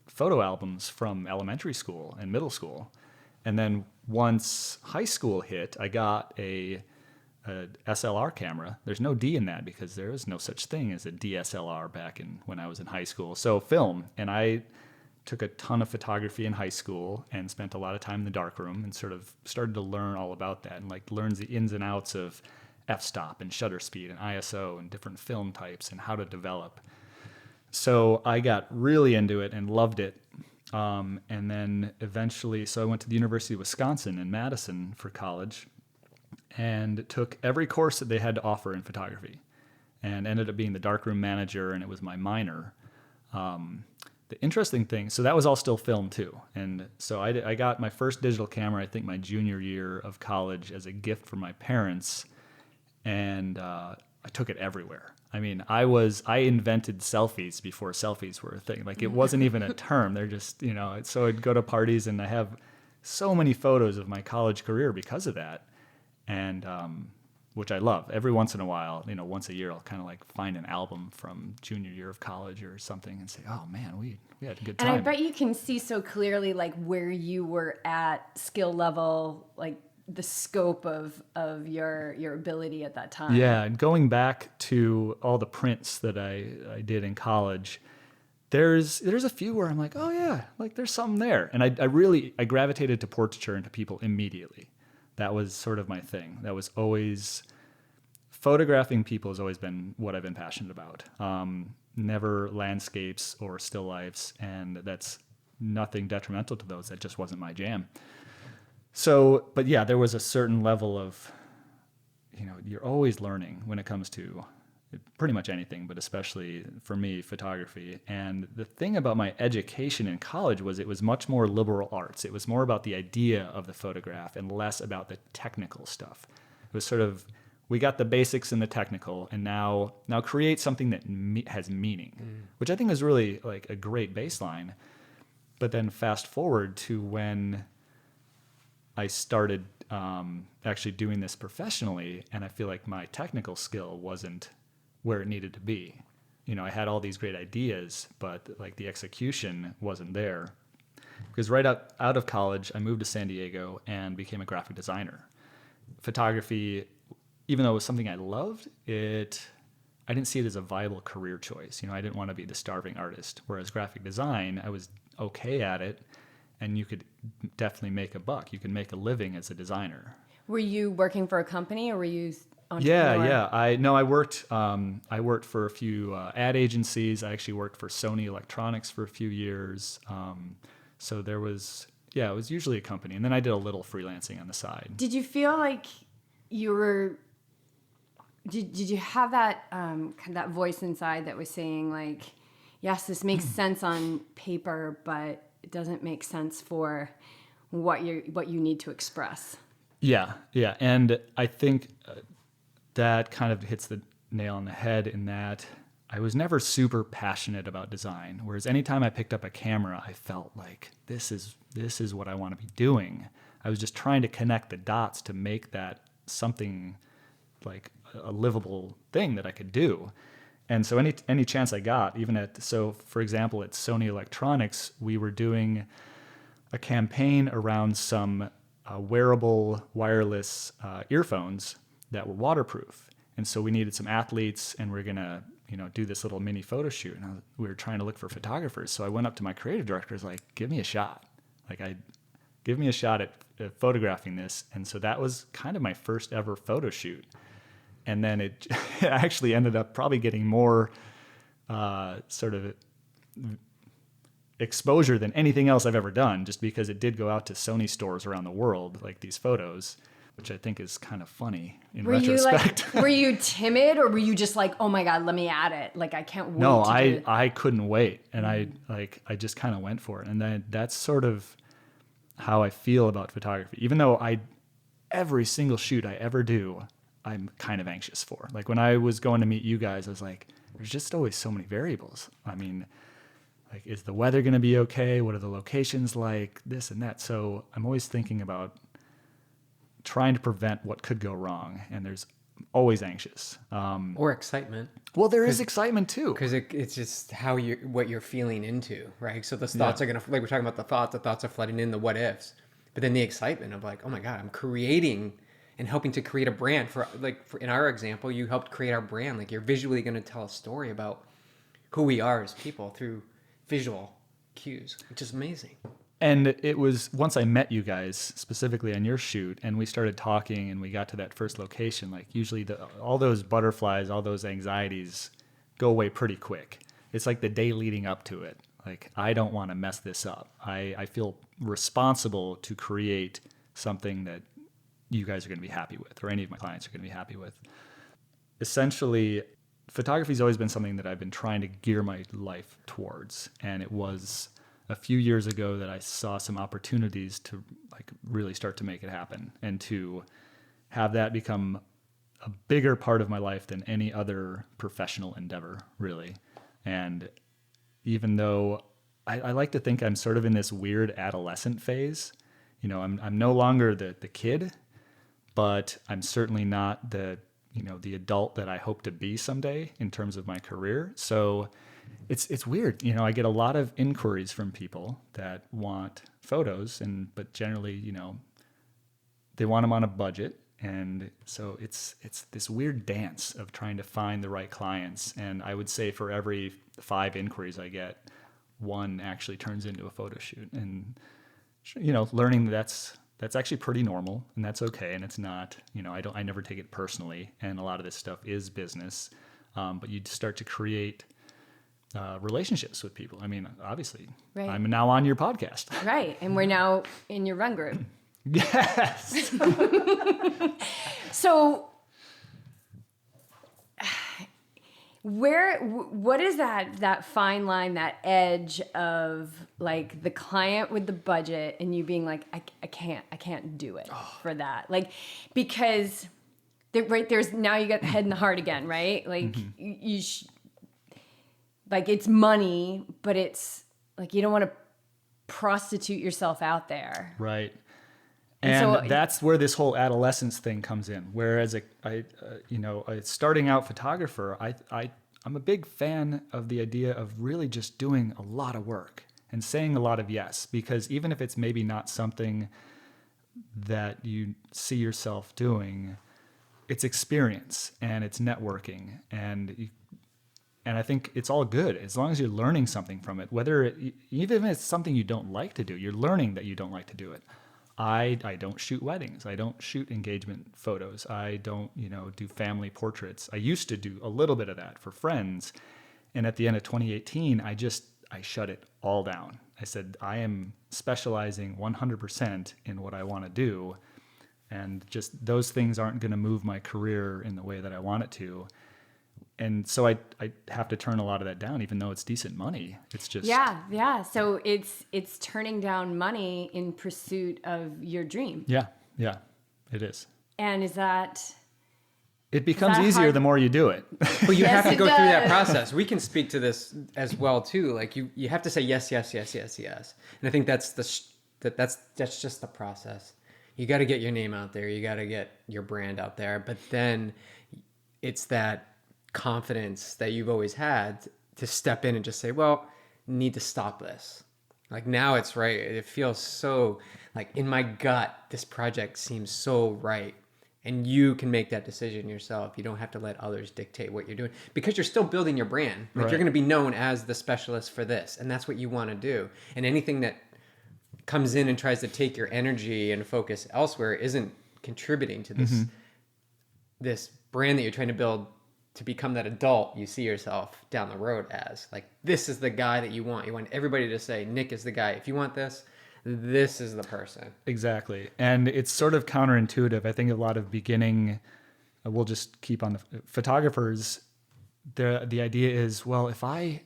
photo albums from elementary school and middle school. And then once high school hit, I got a SLR camera. There's no D in that because there was no such thing as a DSLR back when I was in high school. So film, and I took a ton of photography in high school and spent a lot of time in the darkroom and sort of started to learn all about that and like learns the ins and outs of f-stop and shutter speed and ISO and different film types and how to develop. So I got really into it and loved it. And then eventually, so I went to the University of Wisconsin in Madison for college and took every course that they had to offer in photography and ended up being the darkroom manager, and it was my minor. The interesting thing, so that was all still film too. And so I got my first digital camera, I think my junior year of college, as a gift from my parents. And I took it everywhere. I mean, I invented selfies before selfies were a thing. Like, it wasn't even a term. They're just, so I'd go to parties and I have so many photos of my college career because of that. And, which I love. Every once in a while, once a year, I'll kind of like find an album from junior year of college or something and say, oh man, we had a good time. And I bet you can see so clearly like where you were at skill level, like the scope of your ability at that time. Yeah, and going back to all the prints that I did in college, there's a few where I'm like, oh yeah, like there's something there. And I gravitated to portraiture and to people immediately. That was sort of my thing. That was always photographing people has always been what I've been passionate about. Never landscapes or still lifes, and that's nothing detrimental to those. That just wasn't my jam. So, but yeah, there was a certain level of, you're always learning when it comes to pretty much anything, but especially for me, photography. And the thing about my education in college was it was much more liberal arts. It was more about the idea of the photograph and less about the technical stuff. It was sort of, we got the basics and the technical, and now create something that has meaning, which I think is really like a great baseline. But then fast forward to when I started actually doing this professionally, and I feel like my technical skill wasn't where it needed to be. I had all these great ideas, but like the execution wasn't there. Because right out of college, I moved to San Diego and became a graphic designer. Photography, even though it was something I loved, I didn't see it as a viable career choice. I didn't want to be the starving artist. Whereas graphic design, I was okay at it, and you could definitely make a buck. You could make a living as a designer. Were you working for a company, or were you entrepreneur? Yeah. I worked for a few ad agencies. I actually worked for Sony Electronics for a few years. So there was, it was usually a company, and then I did a little freelancing on the side. Did you feel like you were? Did you have that that voice inside that was saying like, yes, this makes sense on paper, but it doesn't make sense for what you need to express? Yeah. And I think that kind of hits the nail on the head in that I was never super passionate about design. Whereas anytime I picked up a camera, I felt like this is what I want to be doing. I was just trying to connect the dots to make that something like a livable thing that I could do. And so any chance I got, for example, at Sony Electronics, we were doing a campaign around some wearable wireless earphones that were waterproof. And so we needed some athletes, and we're going to, do this little mini photo shoot. And we were trying to look for photographers. So I went up to my creative director, was like, give me a shot. Give me a shot at photographing this. And so that was kind of my first ever photo shoot. And then it actually ended up probably getting more sort of exposure than anything else I've ever done, just because it did go out to Sony stores around the world, like these photos, which I think is kind of funny in retrospect. Were you timid, or were you just like, oh my God, let me add it? Like, I can't wait. No, I couldn't wait. And I just kind of went for it. And then that's sort of how I feel about photography. Even though every single shoot I ever do, I'm kind of anxious for. Like when I was going to meet you guys, I was like, there's just always so many variables. I mean, like, is the weather going to be okay? What are the locations like? This and that. So I'm always thinking about trying to prevent what could go wrong. And there's always anxious. Or excitement. Well, there is excitement too. Because it's just what you're feeling into, right? So the thoughts are going to, like we're talking about the thoughts are flooding in, the what ifs. But then the excitement of like, oh my God, I'm creating and helping to create a brand for in our example, you helped create our brand. Like you're visually going to tell a story about who we are as people through visual cues, which is amazing. And it was once I met you guys specifically on your shoot, and we started talking, and we got to that first location. Like usually, all those butterflies, all those anxieties, go away pretty quick. It's like the day leading up to it. Like I don't want to mess this up. I feel responsible to create something that you guys are going to be happy with, or any of my clients are going to be happy with. Essentially, photography's always been something that I've been trying to gear my life towards, and it was a few years ago that I saw some opportunities to like really start to make it happen, and to have that become a bigger part of my life than any other professional endeavor, really. And even though I like to think I'm sort of in this weird adolescent phase, I'm no longer the kid, but I'm certainly not the adult that I hope to be someday in terms of my career. So it's weird. I get a lot of inquiries from people that want photos, but generally, they want them on a budget. And so it's this weird dance of trying to find the right clients. And I would say for every 5 inquiries I get, 1 actually turns into a photo shoot. And, learning that's that's actually pretty normal, and that's okay. And it's not, I never take it personally. And a lot of this stuff is business. But you start to create relationships with people. I mean, obviously, Right. I'm now on your podcast. Right. And we're now in your run group. Yes. So what is that fine line, that edge of like the client with the budget and you being like, I can't do it for that. Like, because there's now you got the head and the heart again, right? Like like it's money, but it's like, you don't want to prostitute yourself out there. Right. And And so, that's where this whole adolescence thing comes in. Whereas a starting out photographer, I'm a big fan of the idea of really just doing a lot of work and saying a lot of yes, because even if it's maybe not something that you see yourself doing, it's experience and it's networking, and I think it's all good as long as you're learning something from it. Even if it's something you don't like to do, you're learning that you don't like to do it. I don't shoot weddings. I don't shoot engagement photos. I don't, do family portraits. I used to do a little bit of that for friends. And at the end of 2018, I shut it all down. I said, I am specializing 100% in what I want to do. And just those things aren't going to move my career in the way that I want it to. And so I have to turn a lot of that down, even though it's decent money. It's just yeah. So it's turning down money in pursuit of your dream. Yeah, it is. And is that? It becomes that easier hard? the more you do it. But you Yes, have to it go through that does. process. We can speak to this as well too. Like you have to say yes. And I think that's that's just the process. You got to get your name out there. You got to get your brand out there. But then it's that confidence that you've always had to step in and just say, well, need to stop this. Like now it's right. It feels so like in my gut, this project seems so right. And you can make that decision yourself. You don't have to let others dictate what you're doing because you're still building your brand. Like Right. you're going to be known as the specialist for this. And that's what you want to do. And anything that comes in and tries to take your energy and focus elsewhere isn't contributing to this, this brand that you're trying to build to become that adult you see yourself down the road as. Like, this is the guy that you want. You want everybody to say, Nick is the guy. If you want this, this is the person. Exactly. And it's sort of counterintuitive. I think a lot of beginning, we'll just keep on the photographers. The idea is, well, if I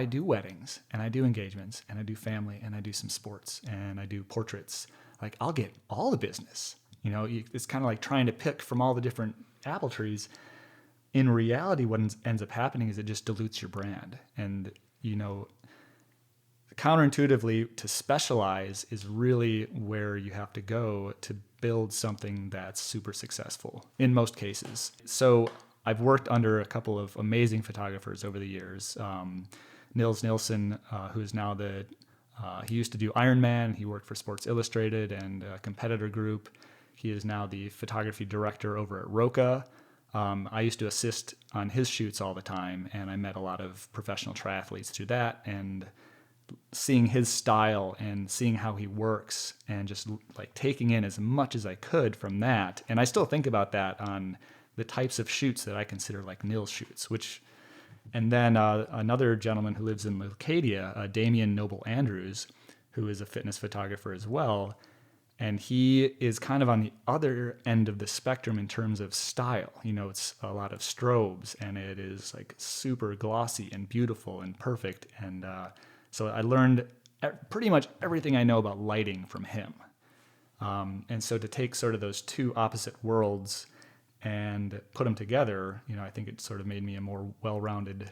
do weddings and I do engagements and I do family and I do some sports and I do portraits, like I'll get all the business. It's kind of like trying to pick from all the different apple trees. In reality, what ends up happening is it just dilutes your brand. And, counterintuitively, to specialize is really where you have to go to build something that's super successful in most cases. So I've worked under a couple of amazing photographers over the years. Nils Nilsson, who is now he used to do Ironman. He worked for Sports Illustrated and a competitor group. He is now the photography director over at Roca. I used to assist on his shoots all the time, and I met a lot of professional triathletes through that, and seeing his style and seeing how he works and just like taking in as much as I could from that. And I still think about that on the types of shoots that I consider like Nils shoots, and then another gentleman who lives in Leucadia, Damian Noble Andrews, who is a fitness photographer as well. And he is kind of on the other end of the spectrum in terms of style. It's a lot of strobes and it is like super glossy and beautiful and perfect. And so I learned pretty much everything I know about lighting from him. And so to take sort of those two opposite worlds and put them together, I think it sort of made me a more well-rounded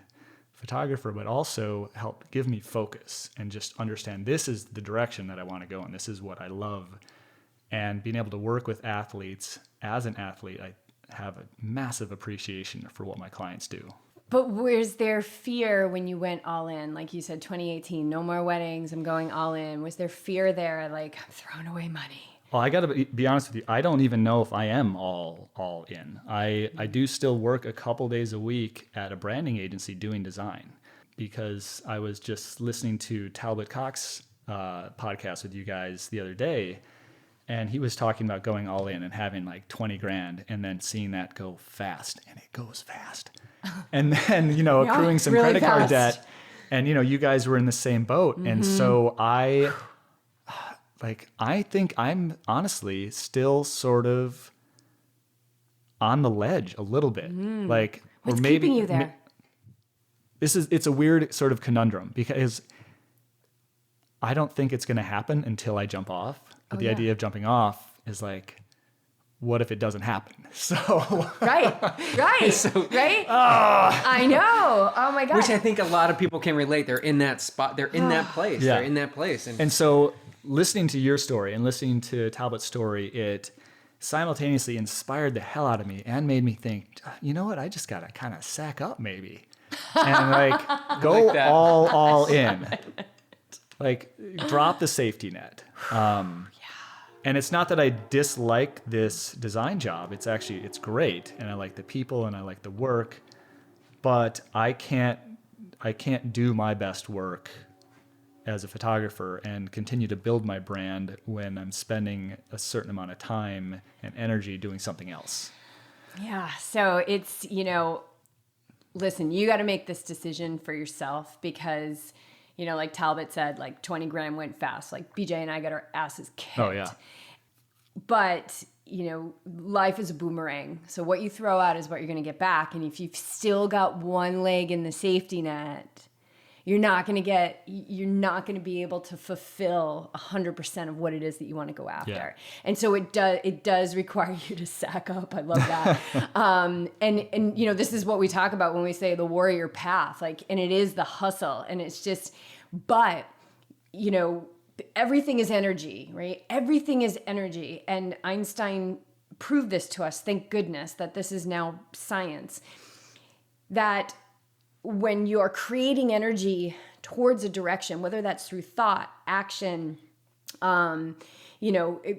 photographer, but also helped give me focus and just understand this is the direction that I want to go and this is what I love. And being able to work with athletes, as an athlete, I have a massive appreciation for what my clients do. But was there fear when you went all in? Like you said, 2018, no more weddings, I'm going all in. Was there fear there, like, I'm throwing away money? Well, I got to be honest with you. I don't even know if I am all in. I do still work a couple days a week at a branding agency doing design, because I was just listening to Talbot Cox podcast with you guys the other day. And he was talking about going all in and having like 20 grand and then seeing that go fast, and it goes fast. And then, accruing some really credit card fast. debt, and, you guys were in the same boat. And so I think I'm honestly still sort of on the ledge a little bit. What's keeping you there? It's a weird sort of conundrum because I don't think it's going to happen until I jump off. But the idea of jumping off is like, what if it doesn't happen? So right. Right. I know. Oh my God. Which I think a lot of people can relate. They're in that spot. They're in that place. Yeah. They're in that place. And so listening to your story and listening to Talbot's story, it simultaneously inspired the hell out of me and made me think, you know what? I just got to kind of sack up maybe and go like that. all in. Drop the safety net. And it's not that I dislike this design job. It's great. And I like the people and I like the work, but I can't do my best work as a photographer and continue to build my brand when I'm spending a certain amount of time and energy doing something else. Yeah. So it's, listen, you got to make this decision for yourself because, like Talbot said, 20 grand went fast. BJ and I got our asses kicked. Oh, yeah. But, life is a boomerang. So what you throw out is what you're going to get back. And if you've still got one leg in the safety net, you're not going to be able to fulfill 100% of what it is that you want to go after. Yeah. And so it does require you to sack up. I love that. And this is what we talk about when we say the warrior path, and it is the hustle, and it's just, but, everything is energy, right? Everything is energy. And Einstein proved this to us. Thank goodness that this is now science, that when you're creating energy towards a direction, whether that's through thought, action,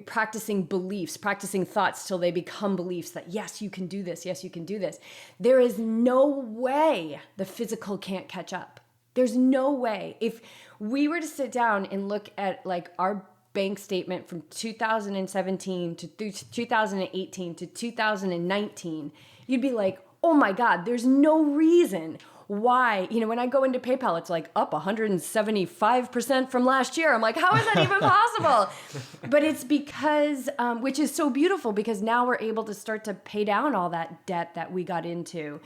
practicing beliefs, practicing thoughts till they become beliefs that, yes, you can do this. Yes, you can do this. There is no way the physical can't catch up. There's no way. If we were to sit down and look at our bank statement from 2017 to 2018 to 2019, you'd be like, oh my God, there's no reason why, when I go into PayPal, it's up 175% from last year. I'm like, how is that even possible? But it's because, which is so beautiful, because now we're able to start to pay down all that debt that we got into.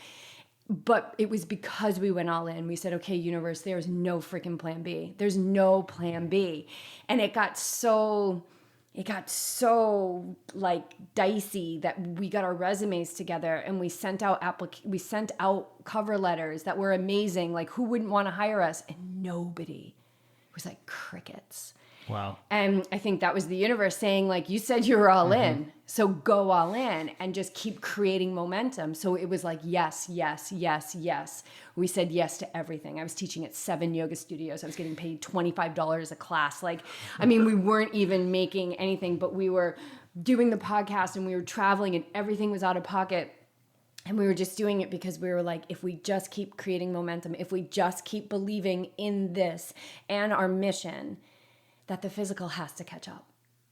But it was because we went all in. We said, okay, universe, there's no freaking plan B. There's no plan B. And it got so dicey that we got our resumes together and we sent out cover letters that were amazing. Who wouldn't want to hire us? And nobody. It was crickets. Wow. And I think that was the universe saying, you said you were all in, so go all in and just keep creating momentum. So it was yes, yes, yes, yes. We said yes to everything. I was teaching at 7 yoga studios. I was getting paid $25 a class. We weren't even making anything, but we were doing the podcast and we were traveling and everything was out of pocket. And we were just doing it because we were if we just keep creating momentum, if we just keep believing in this and our mission, that the physical has to catch up.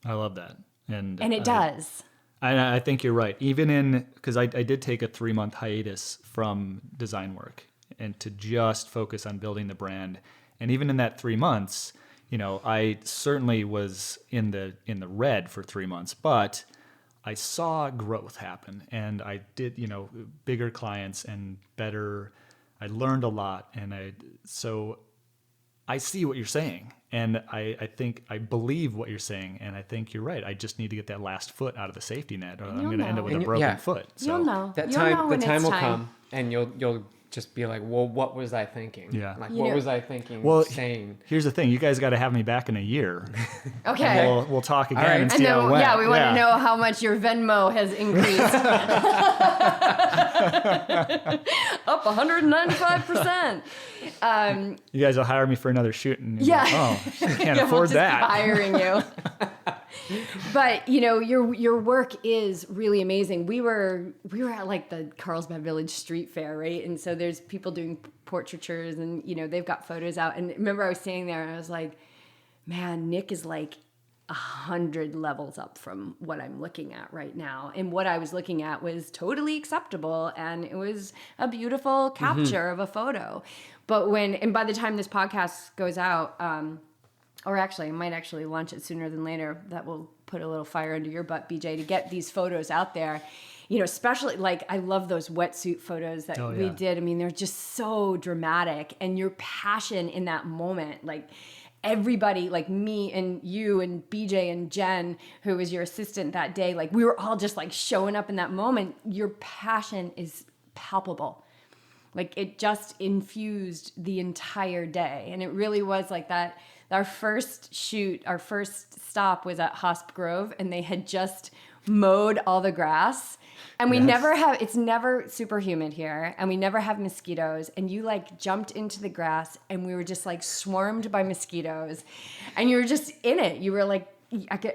I love that. And it does. I think you're right. Even because I did take a 3-month hiatus from design work and to just focus on building the brand. And even in that 3 months, I certainly was in the red for 3 months, but I saw growth happen and I did, bigger clients and better. I learned a lot. So I see what you're saying. And I think I believe what you're saying, and I think you're right. I just need to get that last foot out of the safety net, or I'm going to end up with a broken foot. So You'll know. The time will come, and you'll just be like, well, what was I thinking? Yeah. What was I thinking? Saying. Here's the thing: you guys got to have me back in a year. Okay. And we'll talk again and see how it went. Yeah, we want to know how much your Venmo has increased. Up 195%. You guys will hire me for another shoot, and yeah. I can't afford that. Hiring you. But your work is really amazing. We were at the Carlsbad Village Street Fair, right? And so there's people doing portraitures, and they've got photos out. And remember, I was standing there, and I was like, man, Nick is 100 levels up from what I'm looking at right now. And what I was looking at was totally acceptable, and it was a beautiful capture of a photo. But by the time this podcast goes out, or actually, I might actually launch it sooner than later. That will put a little fire under your butt, BJ, to get these photos out there. Especially like I love those wetsuit photos that we did. I mean, they're just so dramatic, and your passion in that moment, like everybody, like me and you and BJ and Jen, who was your assistant that day, like we were all just like showing up in that moment. Your passion is palpable. Like it just infused the entire day. And it really was like that. Our first shoot, our first stop was at Hosp Grove, and they had just mowed all the grass. And we never have, it's never super humid here, and we never have mosquitoes. And you like jumped into the grass, and we were just like swarmed by mosquitoes. And you were just in it. You were like,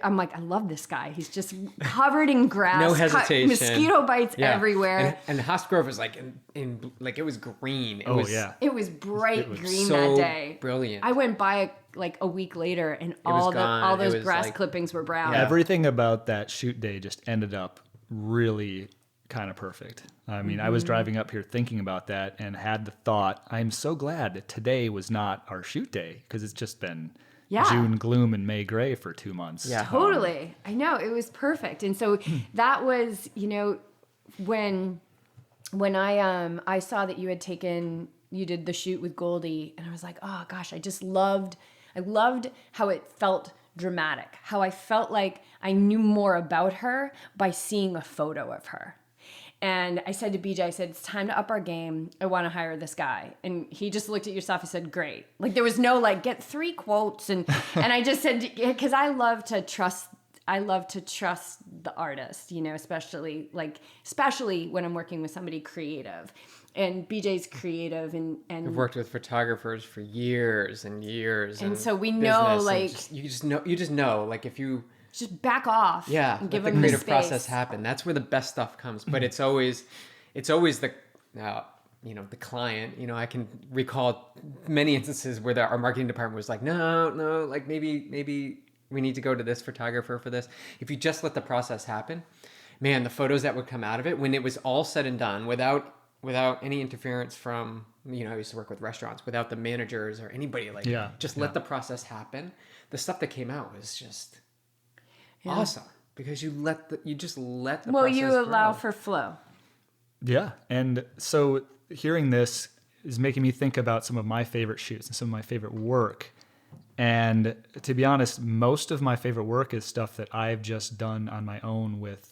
I'm like, I love this guy. He's just covered in grass. No hesitation. Mosquito bites everywhere. And Hosp Grove was like in like it was green. It was bright green so that day. Brilliant. I went by like a week later, and all those grass clippings were brown. Everything about that shoot day just ended up really kind of perfect. I mean, I was driving up here thinking about that and had the thought, I'm so glad that today was not our shoot day, because it's just been June gloom and May gray for 2 months. Yeah, totally. I know, it was perfect. And so that was, when I saw that you did the shoot with Goldie, and I was like, oh gosh, I loved how it felt dramatic, how I felt like I knew more about her by seeing a photo of her. And I said to BJ, it's time to up our game. I want to hire this guy. And he just looked at your stuff and said, great. Like there was no like, get 3 quotes. And I just said, because I love to trust the artist, especially when I'm working with somebody creative. And BJ's creative, and I've worked with photographers for years and years. And so we know, like, you just know, like if you just back off, and give them the the creative space. process happen. That's where the best stuff comes. But it's always the the client. I can recall many instances where our marketing department was like, no, like maybe we need to go to this photographer for this. If you just let the process happen, man, the photos that would come out of it when it was all said and done without any interference from, I used to work with restaurants, without the managers or anybody, let the process happen. The stuff that came out was just awesome, because you just let the process you allow grow. for flow. Yeah. And so hearing this is making me think about some of my favorite shoots and some of my favorite work. And to be honest, most of my favorite work is stuff that I've just done on my own with,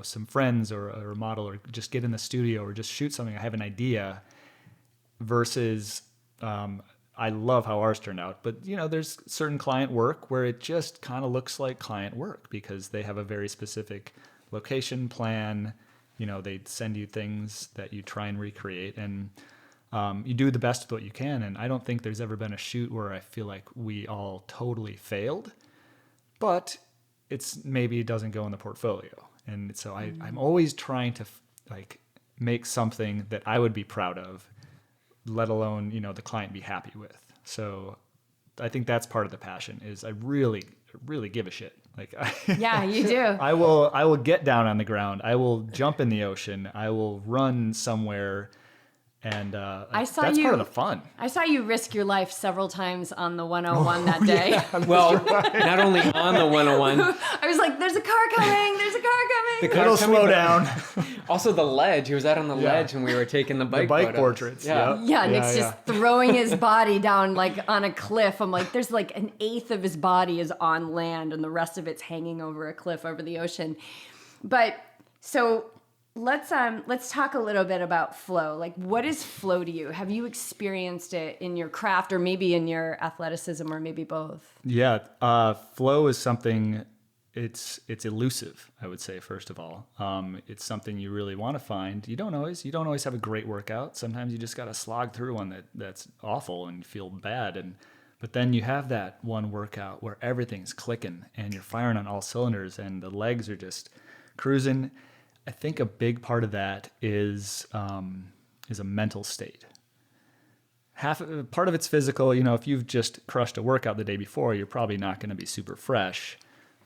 some friends or a model, or just get in the studio or just shoot something. I have an idea versus, I love how ours turned out, but there's certain client work where it just kind of looks like client work because they have a very specific location plan. They send you things that you try and recreate, and you do the best with what you can. And I don't think there's ever been a shoot where I feel like we all totally failed, but maybe it doesn't go in the portfolio. And so I'm always trying to make something that I would be proud of, let alone, the client be happy with. So I think that's part of the passion, is I really, really give a shit. Yeah, you do. I will get down on the ground. I will jump in the ocean. I will run somewhere. And that's part of the fun. I saw you risk your life several times on the 101 that day. Yeah, well, not only on the 101. I was like, there's a car coming. There's a car coming. It'll slow down. Also the ledge. He was out on the ledge when we were taking the bike photos. Portraits. Yeah. Yeah, Nick's just throwing his body down like on a cliff. I'm like, there's like an eighth of his body is on land and the rest of it's hanging over a cliff over the ocean. But so let's talk a little bit about flow. Like, what is flow to you? Have you experienced it in your craft, or maybe in your athleticism, or maybe both? Yeah, flow is something. It's elusive, I would say. First of all, it's something you really want to find. You don't always have a great workout. Sometimes you just got to slog through one that's awful and you feel bad. But then you have that one workout where everything's clicking and you're firing on all cylinders and the legs are just cruising. I think a big part of that is a mental state. Part of it's physical. If you've just crushed a workout the day before, you're probably not going to be super fresh.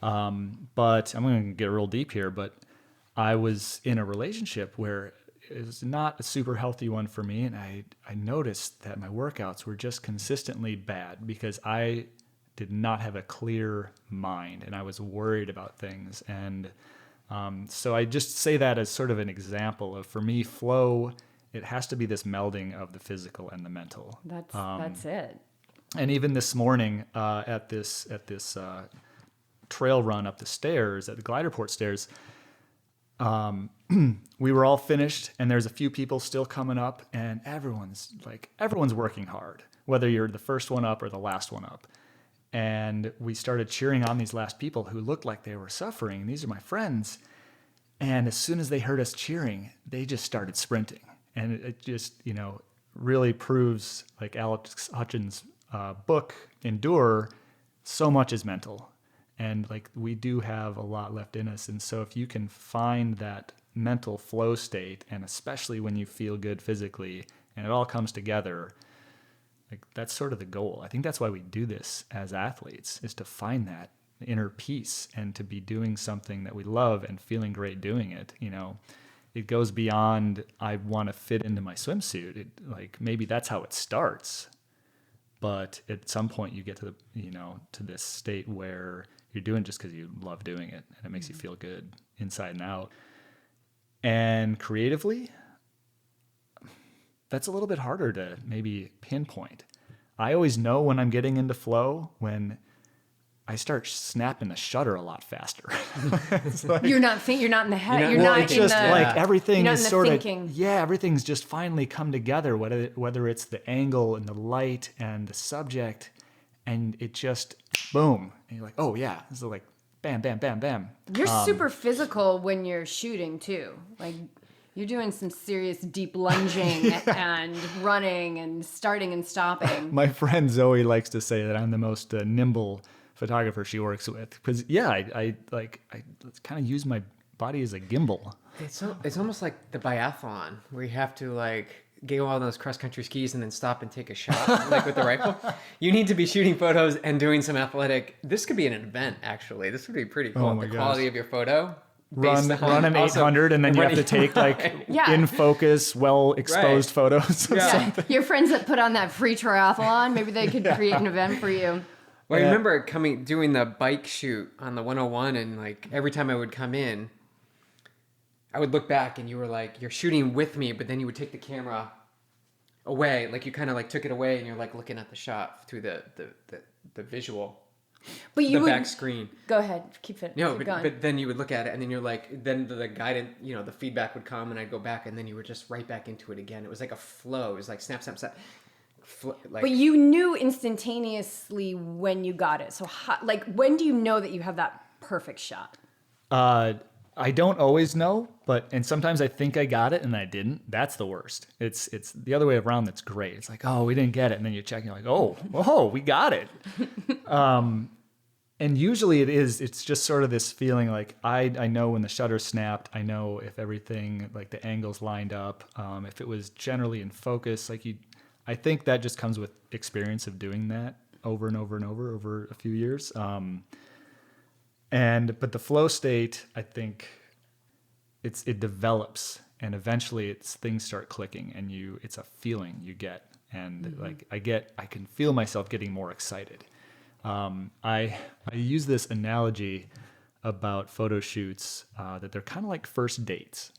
But I'm going to get real deep here, but I was in a relationship where it was not a super healthy one for me. And I noticed that my workouts were just consistently bad because I did not have a clear mind and I was worried about things. And so I just say that as sort of an example of, for me, flow, it has to be this melding of the physical and the mental. That's it. And even this morning at this trail run up the stairs, at the Gliderport stairs, we were all finished and there's a few people still coming up and everyone's working hard, whether you're the first one up or the last one up. And we started cheering on these last people who looked like they were suffering. These are my friends. And as soon as they heard us cheering, they just started sprinting. And it just, really proves, like Alex Hutchins' book, Endure, so much is mental. And like we do have a lot left in us. And so if you can find that mental flow state, and especially when you feel good physically and it all comes together, like that's sort of the goal. I think that's why we do this as athletes, is to find that inner peace and to be doing something that we love and feeling great doing it. It goes beyond, I want to fit into my swimsuit. Like maybe that's how it starts. But at some point you get to to this state where you're doing just because you love doing it and it makes you feel good inside and out. And creatively, that's a little bit harder to maybe pinpoint. I always know when I'm getting into flow when I start snapping the shutter a lot faster. Like, You're not in the head. It's just like everything is sort thinking. Everything's just finally come together, whether it's the angle and the light and the subject, and it just boom. And you're like, oh yeah, this is like bam, bam, bam, bam. You're super physical when you're shooting too. Like you're doing some serious deep lunging and running and starting and stopping. My friend Zoe likes to say that I'm the most nimble photographer she works with, because I kind of use my body as a gimbal. It's almost like the biathlon where you have to like go on those cross country skis and then stop and take a shot like with the rifle. You need to be shooting photos and doing some athletic. This could be an event actually. This would be pretty cool. Oh my the quality of your photo. Run an 800 and then you have to take like in focus, well exposed photos of something. Your friends that put on that free triathlon, maybe they could create an event for you. Well, I remember doing the bike shoot on the 101, and like every time I would come in, I would look back and you were like, you're shooting with me, but then you would take the camera away. Like you kind of like took it away and you're like looking at the shot through the visual. But you the back screen. Go ahead, keep it. No, keep but then you would look at it and then you're like, then the guidance, the feedback would come and I'd go back and then you were just right back into it again. It was like a flow. It was like snap, snap, snap. But you knew instantaneously when you got it. So when do you know that you have that perfect shot? I don't always know, and sometimes I think I got it and I didn't. That's the worst. It's the other way around. That's great. It's like, oh, we didn't get it. And then you check and you're like, oh, we got it. And usually it's just sort of this feeling like I know when the shutter snapped. I know if everything, like the angles lined up, if it was generally in focus, I think that just comes with experience of doing that over and over and over a few years. But the flow state, I think it develops and eventually things start clicking and it's a feeling you get. And I can feel myself getting more excited. I use this analogy about photo shoots, that they're kind of like first dates.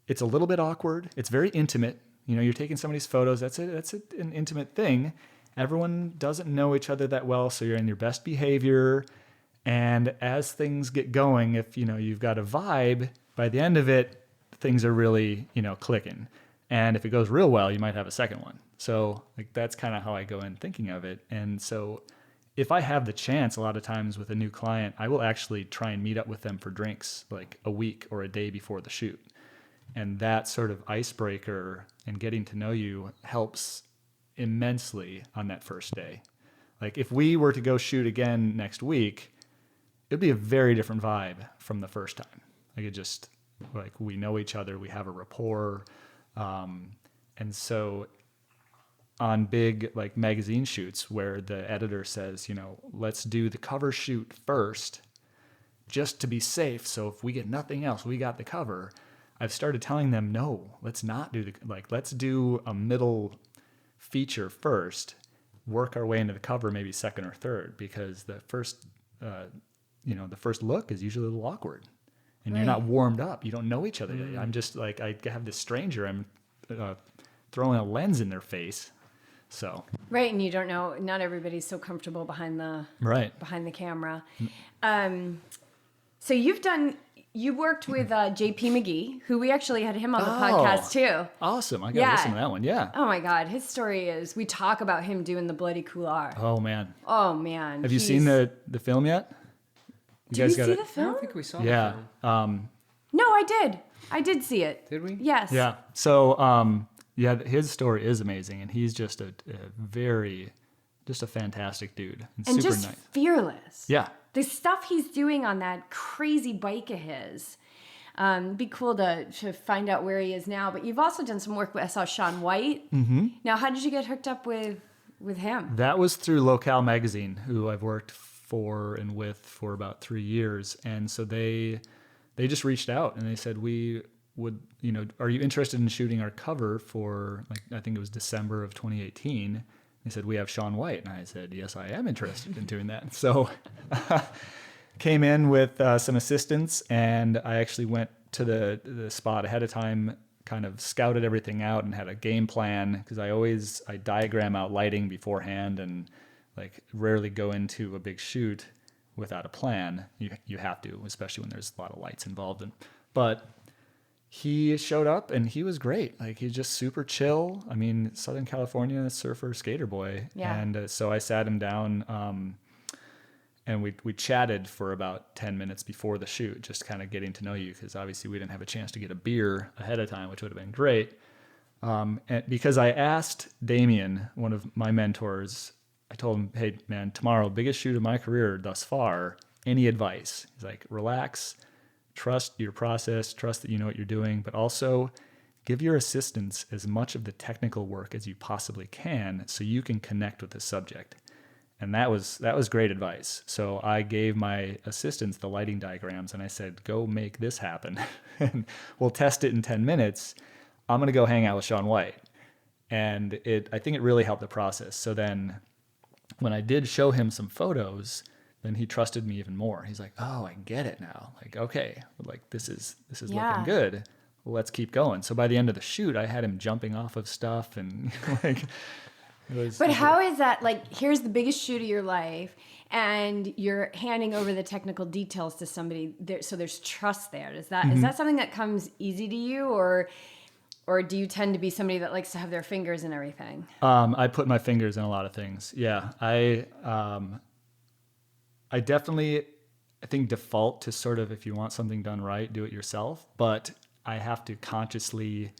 It's a little bit awkward. It's very intimate. You're taking somebody's photos. That's an intimate thing. Everyone doesn't know each other that well, so you're in your best behavior. And as things get going, if you've got a vibe, by the end of it, things are really clicking. And if it goes real well, you might have a second one. So that's kind of how I go in thinking of it. And so if I have the chance, a lot of times with a new client, I will actually try and meet up with them for drinks like a week or a day before the shoot. And that sort of icebreaker and getting to know you helps immensely on that first day. Like if we were to go shoot again next week, it'd be a very different vibe from the first time. We know each other, we have a rapport. And so on big like magazine shoots where the editor says, let's do the cover shoot first just to be safe. So if we get nothing else, we got the cover. I've started telling them, no, let's not do let's do a middle feature first, work our way into the cover, maybe second or third, because the first look is usually a little awkward and you're not warmed up. You don't know each other. I'm just like, I have this stranger, I'm throwing a lens in their face. So right, and you don't know. Not everybody's so comfortable behind the camera. So you worked with JP McGee, who we actually had him on the podcast too. Awesome! I gotta listen to that one. Yeah. Oh my God, his story is. We talk about him doing the bloody couloir. Oh man. Have you seen the film yet? Did we see the I film? don't think we saw the film. No, I did. I did see it. Did we? Yes. Yeah. So his story is amazing, and he's just a fantastic dude and super just nice. Fearless. Yeah. The stuff he's doing on that crazy bike of his. Be cool to find out where he is now. But you've also done some work with, I saw Shaun White. Mm-hmm. Now, how did you get hooked up with him? That was through Locale Magazine, who I've worked for and with for about 3 years. And so they just reached out and they said, we would, are you interested in shooting our cover for, I think it was December of 2018. They said, we have Shaun White. And I said, yes, I am interested in doing that. So came in with some assistance, and I actually went to the spot ahead of time, kind of scouted everything out and had a game plan, because I diagram out lighting beforehand and rarely go into a big shoot without a plan. You have to, especially when there's a lot of lights involved. But he showed up and he was great. He's just super chill. I mean, Southern California surfer, skater boy. Yeah. And so I sat him down and we chatted for about 10 minutes before the shoot, just kind of getting to know you, because obviously we didn't have a chance to get a beer ahead of time, which would have been great. And because I asked Damien, one of my mentors, I told him, hey, man, tomorrow, biggest shoot of my career thus far. Any advice? He's like, relax. Trust your process, trust that you know what you're doing, but also give your assistants as much of the technical work as you possibly can so you can connect with the subject. And that was great advice. So I gave my assistants the lighting diagrams and I said, go make this happen. And we'll test it in 10 minutes. I'm going to go hang out with Shaun White. And I think it really helped the process. So then when I did show him some photos, then he trusted me even more. He's like, oh, I get it now. Okay, this is looking good. Well, let's keep going. So by the end of the shoot, I had him jumping off of stuff and But how is that? Here's the biggest shoot of your life, and you're handing over the technical details to somebody. So there's trust there. Is that something that comes easy to you, or do you tend to be somebody that likes to have their fingers in everything? I put my fingers in a lot of things. Yeah, I definitely, I think, default to sort of, if you want something done right, do it yourself. But I have to consciously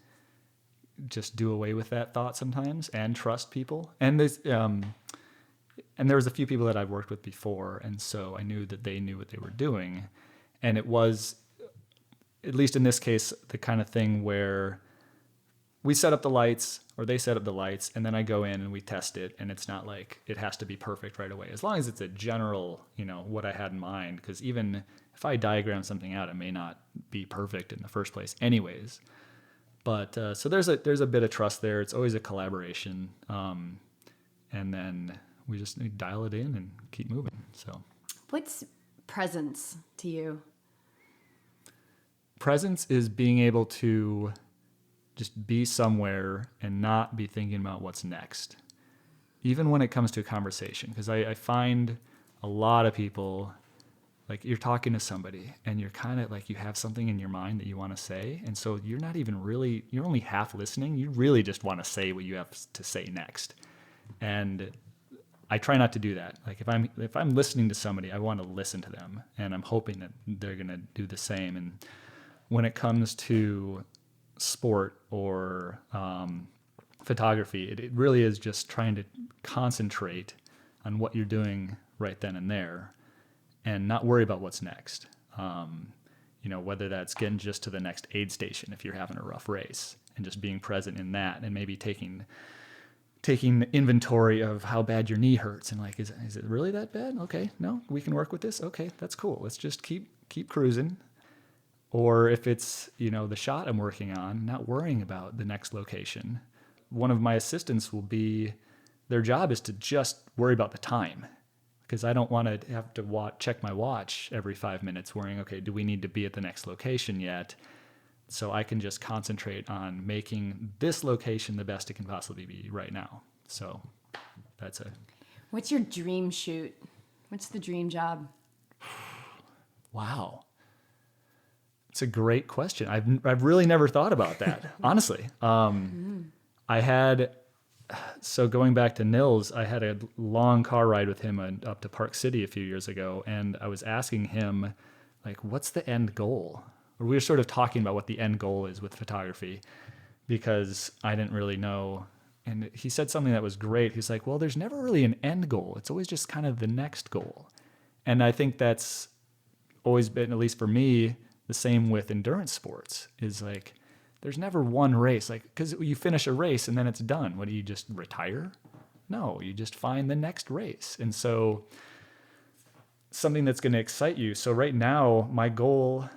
just do away with that thought sometimes and trust people. And there was a few people that I've worked with before, and so I knew that they knew what they were doing. And it was, at least in this case, the kind of thing where we set up the lights, or they set up the lights, and then I go in and we test it, and it's not like it has to be perfect right away. As long as it's a general, what I had in mind, because even if I diagram something out, it may not be perfect in the first place anyways. But so there's a bit of trust there. It's always a collaboration. And then we just dial it in and keep moving. So what's presence to you? Presence is being able to just be somewhere and not be thinking about what's next, even when it comes to a conversation. Because I find a lot of people, you're talking to somebody and you're kind of you have something in your mind that you want to say. And so you're not even really, you're only half listening. You really just want to say what you have to say next. And I try not to do that. If I'm listening to somebody, I want to listen to them, and I'm hoping that they're going to do the same. And when it comes to sport or photography, it really is just trying to concentrate on what you're doing right then and there and not worry about what's next. Whether that's getting just to the next aid station if you're having a rough race and just being present in that, and maybe taking taking inventory of how bad your knee hurts and like, is it really that bad? Okay, no, we can work with this. Okay, that's cool. Let's just keep cruising. Or if it's, the shot I'm working on, not worrying about the next location. One of my assistants will be, their job is to just worry about the time, because I don't want to have to check my watch every 5 minutes worrying, okay, do we need to be at the next location yet? So I can just concentrate on making this location the best it can possibly be right now. So that's it. What's your dream shoot? What's the dream job? Wow. It's a great question. I've really never thought about that, honestly. So going back to Nils, I had a long car ride with him up to Park City a few years ago, and I was asking him, like, what's the end goal? Or we were sort of talking about what the end goal is with photography, because I didn't really know. And he said something that was great. He's like, well, there's never really an end goal. It's always just kind of the next goal. And I think that's always been, at least for me, the same with endurance sports, is like, there's never one race. Like, because you finish a race and then it's done. What do you just retire? No, you just find the next race. And so something that's going to excite you. So right now, my goal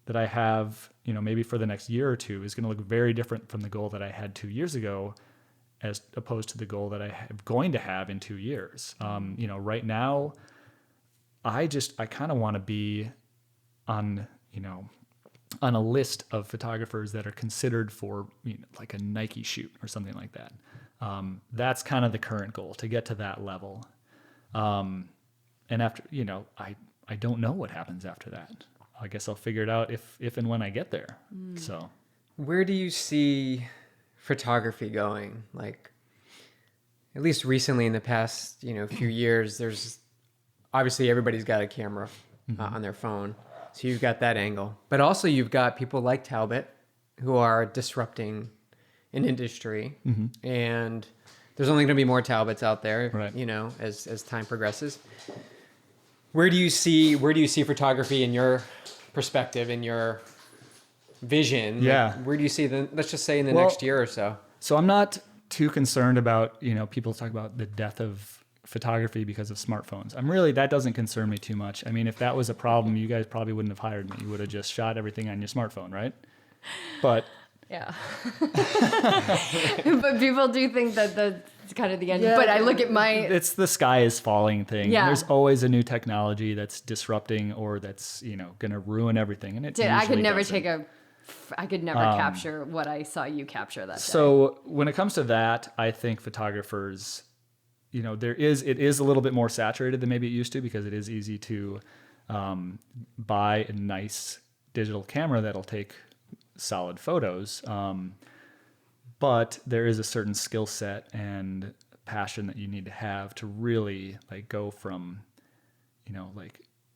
that I have, maybe for the next year or two is going to look very different from the goal that I had 2 years ago, as opposed to the goal that I am going to have in 2 years. Right now, I kind of want to be on a list of photographers that are considered for, like a Nike shoot or something like that. That's kind of the current goal, to get to that level. And after, I don't know what happens after that. I guess I'll figure it out if and when I get there. So, Where do you see photography going? Like, at least recently in the past, few years, there's obviously everybody's got a camera on their phone. So you've got that angle, but also you've got people like Talbot who are disrupting an industry, and there's only going to be more Talbots out there, right, as time progresses. Where do you see photography in your perspective, in your vision? Yeah. Like, where do you see let's just say in the next year or so? So I'm not too concerned about, people talk about the death of photography because of smartphones. That doesn't concern me too much. I mean, if that was a problem, you guys probably wouldn't have hired me. You would have just shot everything on your smartphone, right? But yeah. But people do think that that's kind of the end. Yeah, but I look at it's the sky is falling thing. Yeah. There's always a new technology that's disrupting or that's, going to ruin everything. And I could never capture what I saw you capture that day. So when it comes to that, I think photographers, it is a little bit more saturated than maybe it used to, because it is easy to buy a nice digital camera that'll take solid photos. But there is a certain skill set and passion that you need to have to really go from,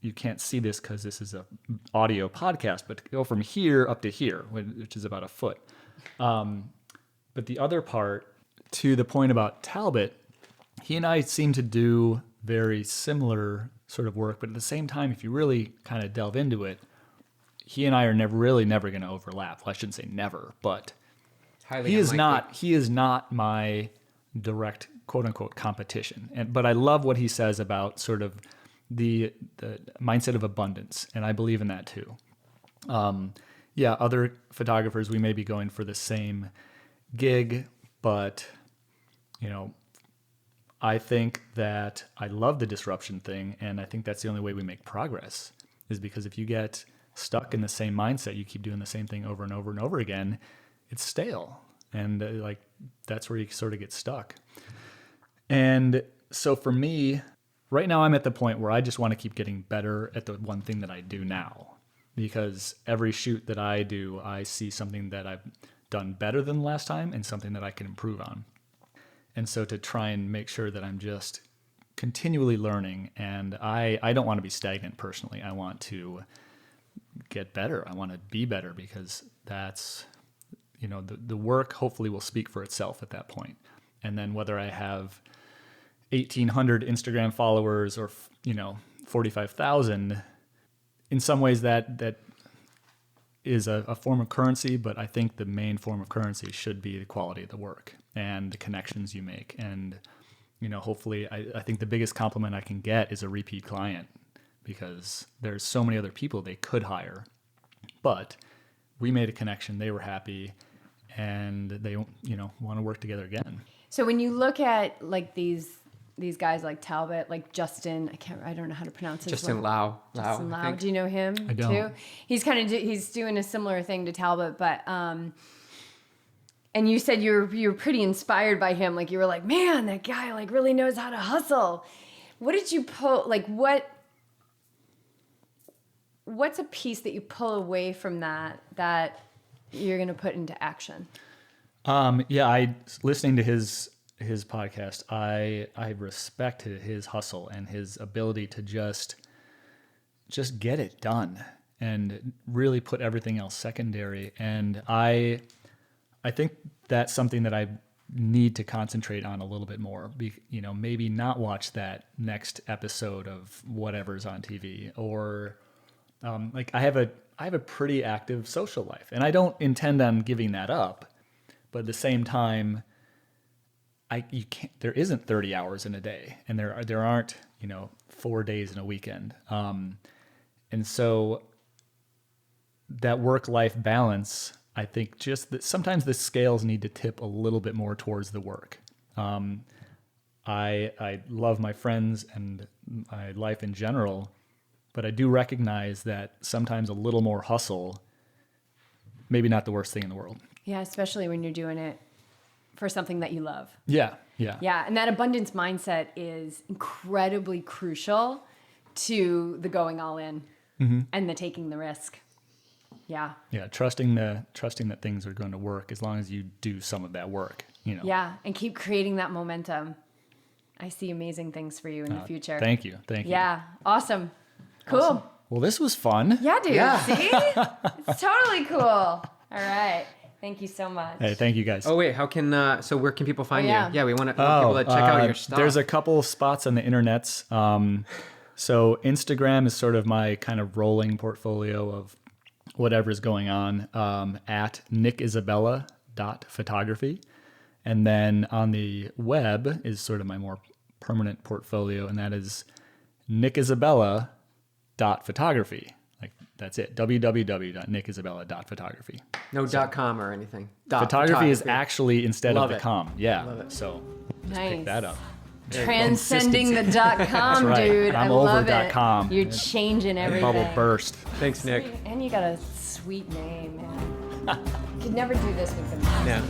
you can't see this because this is a audio podcast, but to go from here up to here, which is about a foot. But the other part, to the point about Talbot, he and I seem to do very similar sort of work, but at the same time, if you really kind of delve into it, he and I are never going to overlap. Well, I shouldn't say never, but he is not my direct quote unquote competition. But I love what he says about sort of the mindset of abundance, and I believe in that too. Other photographers, we may be going for the same gig, but I think that I love the disruption thing, and I think that's the only way we make progress, is because if you get stuck in the same mindset, you keep doing the same thing over and over and over again, it's stale. And that's where you sort of get stuck. And so for me, right now I'm at the point where I just want to keep getting better at the one thing that I do now, because every shoot that I do, I see something that I've done better than last time and something that I can improve on. And so to try and make sure that I'm just continually learning, and I don't want to be stagnant personally. I want to get better. I want to be better, because that's, the work hopefully will speak for itself at that point. And then whether I have 1,800 Instagram followers or, 45,000, in some ways that is a form of currency, but I think the main form of currency should be the quality of the work and the connections you make. And, hopefully I think the biggest compliment I can get is a repeat client, because there's so many other people they could hire, but we made a connection, they were happy, and they, want to work together again. So when you look at like these guys like Talbot, like Justin, I don't know how to pronounce his Justin name. Lau. Justin I Lau. think. Do you know him I don't. too? He's he's doing a similar thing to Talbot, but and you said you're pretty inspired by him. Like you were like, man, that guy like really knows how to hustle. What did you pull? Like what's a piece that you pull away from that you're gonna put into action? Listening to his podcast, I respected his hustle and his ability to just get it done and really put everything else secondary. And I think that's something that I need to concentrate on a little bit more. Maybe not watch that next episode of whatever's on TV, or I have a pretty active social life, and I don't intend on giving that up. But at the same time, there isn't 30 hours in a day, and there aren't 4 days in a weekend, and so that work-life balance, I think, just that sometimes the scales need to tip a little bit more towards the work. I love my friends and my life in general, but I do recognize that sometimes a little more hustle, maybe not the worst thing in the world. Yeah, especially when you're doing it for something that you love. Yeah. Yeah, and that abundance mindset is incredibly crucial to the going all in and the taking the risk. Yeah. Yeah, trusting that things are going to work as long as you do some of that work, Yeah, and keep creating that momentum. I see amazing things for you in the future. Thank you. Yeah, awesome. Cool. Awesome. Well, this was fun. Yeah, dude. Yeah. See? It's totally cool. All right. Thank you so much. Hey, thank you guys. Oh wait, how can so where can people find yeah. you? Yeah, we want people to check out your stuff. There's a couple of spots on the internets. So Instagram is sort of my kind of rolling portfolio of whatever's going on, at nickisabella.photography. And then on the web is sort of my more permanent portfolio, and that is nickisabella.photography. Like, that's it. www.nickisabella.photography. No .com or anything. Photography is actually instead Love of the it. com. Yeah. Love it. So just Nice. pick that up. Transcending the .com, right. dude. I'm I love over it. .com. You're changing everything. Bubble burst. Thanks, Nick. And you got a sweet name, man. Could never do this with them. Yeah.